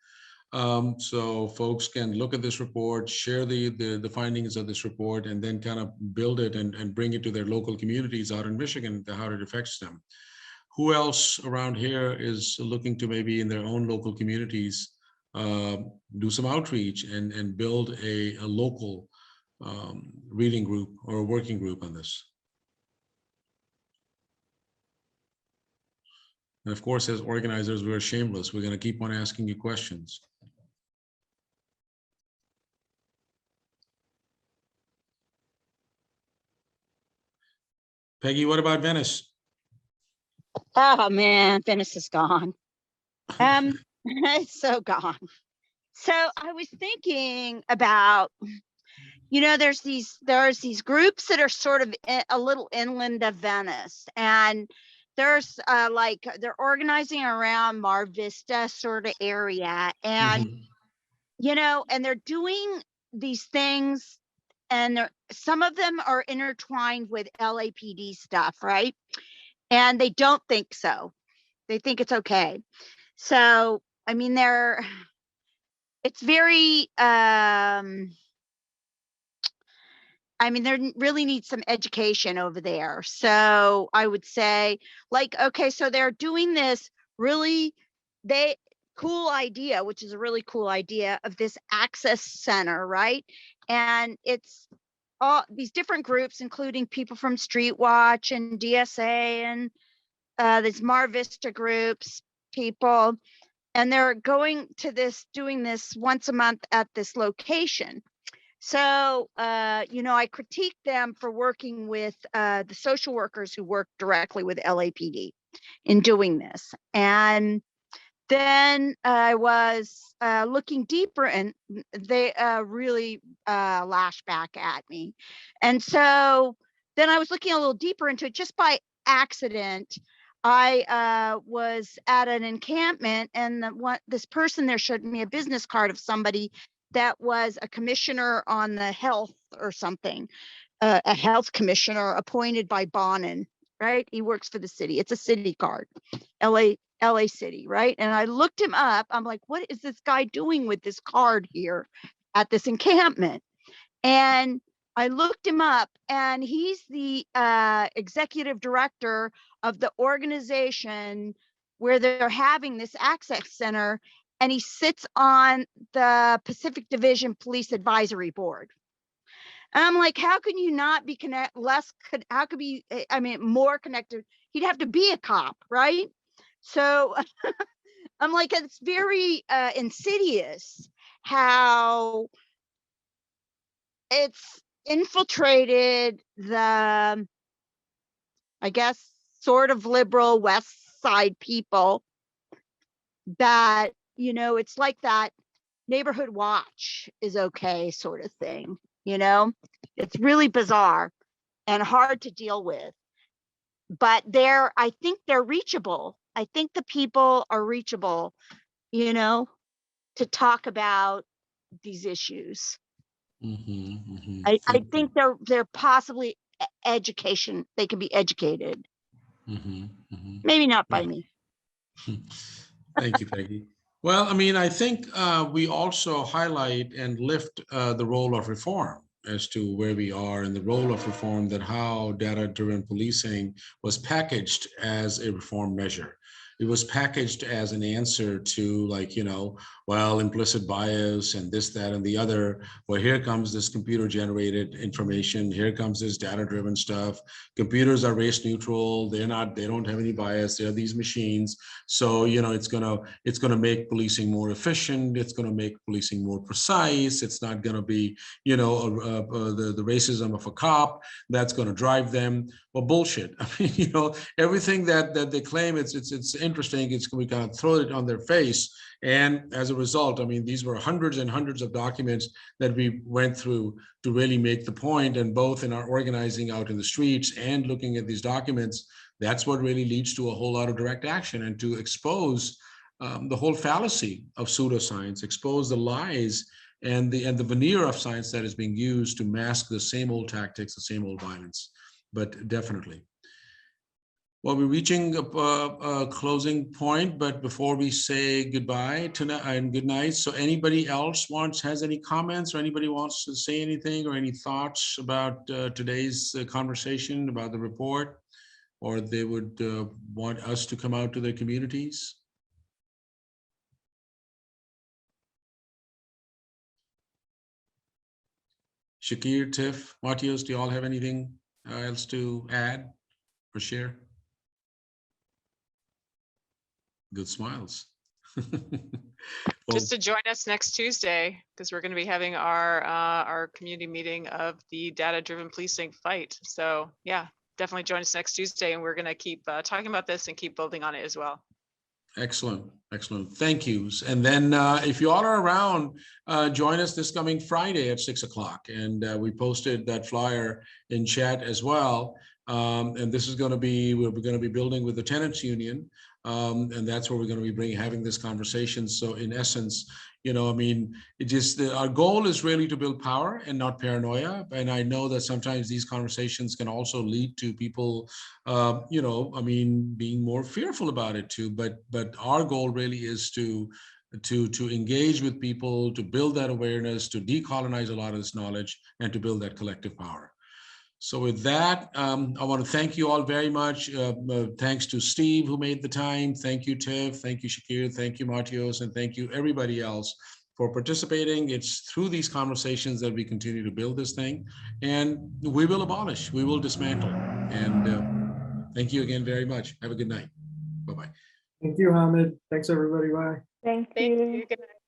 So folks can look at this report, share the findings of this report, and then kind of build it and bring it to their local communities out in Michigan, how it affects them. Who else around here is looking to maybe in their own local communities do some outreach and build a local reading group or a working group on this? And of course, as organizers, we're shameless. We're going to keep on asking you questions. Peggy, what about Venice? Oh man, Venice is gone. It's so gone. So I was thinking about, there's these groups that are sort of a little inland of Venice, and there's they're organizing around Mar Vista sort of area, and and they're doing these things, and some of them are intertwined with LAPD stuff, right? And they don't think so. They think it's okay. So I mean, it's very there really needs some education over there. So I would say, okay, so they're doing this really cool idea, which is a really cool idea, of this access center, right? And it's all these different groups, including people from Street Watch and DSA and these Mar Vista groups, people, and they're going to doing this once a month at this location. So, I critique them for working with the social workers who work directly with LAPD in doing this. And then I was looking deeper, and they really lashed back at me. And so then I was looking a little deeper into it. Just by accident, I was at an encampment, and this person there showed me a business card of somebody that was a commissioner on the health or something, a health commissioner appointed by Bonin, right? He works for the city. It's a city card, LA City, right? And I looked him up. I'm like, what is this guy doing with this card here at this encampment? And I looked him up, and he's the executive director of the organization where they're having this access center, and he sits on the Pacific Division Police Advisory Board. And I'm like, how can you not be how could be, more connected? He'd have to be a cop, right? So I'm like, it's very insidious how it's infiltrated the, I guess, sort of liberal West Side people, that, it's like that neighborhood watch is okay sort of thing, It's really bizarre and hard to deal with. But I think they're reachable. I think the people are reachable, to talk about these issues. I think they're possibly education. They can be educated. Maybe not by me. Thank you, Peggy. Well, I think we also highlight and lift the role of reform as to where we are, and the role of reform, that how data-driven policing was packaged as a reform measure. It was packaged as an answer to implicit bias and this, that, and the other. Well, here comes this computer-generated information. Here comes this data-driven stuff. Computers are race neutral. They don't have any bias. They're these machines. So, it's gonna make policing more efficient. It's gonna make policing more precise. It's not gonna be, the racism of a cop that's gonna drive them. Well, bullshit. Everything that they claim, it's interesting. We kind of throw it on their face. And as a result, I mean, these were hundreds and hundreds of documents that we went through to really make the point, and both in our organizing out in the streets and looking at these documents, that's what really leads to a whole lot of direct action, and to expose the whole fallacy of pseudoscience, expose the lies and the veneer of science that is being used to mask the same old tactics, the same old violence. But definitely. Well, we're reaching a closing point, but before we say goodbye tonight and good night, so anybody else has any comments, or anybody wants to say anything, or any thoughts about today's conversation, about the report, or they would want us to come out to their communities? Shakir, Tiff, Matios, do you all have anything else to add or share? Good smiles. Well, Just to join us next Tuesday, because we're going to be having our community meeting of the data-driven policing fight. So yeah, definitely join us next Tuesday, and we're going to keep talking about this and keep building on it as well. excellent, excellent. Thank yous. And then if you all are around, join us this coming Friday at 6 o'clock. And we posted that flyer in chat as well. And this is going to be, we're going to be building with the tenants union. And that's where we're going to be having this conversation. So in essence, you know, I mean, it just, our goal is really to build power and not paranoia. And I know that sometimes these conversations can also lead to people, you know, I mean, being more fearful about it too. But our goal really is to engage with people, to build that awareness, to decolonize a lot of this knowledge, and to build that collective power. So with that, I want to thank you all very much. Thanks to Steve, who made the time. Thank you, Tiff. Thank you, Shakir. Thank you, Matios. And thank you, everybody else, for participating. It's through these conversations that we continue to build this thing. And we will abolish. We will dismantle. And thank you again very much. Have a good night. Bye-bye. Thank you, Hamid. Thanks, everybody. Bye. Thank Thank you. you. Good night.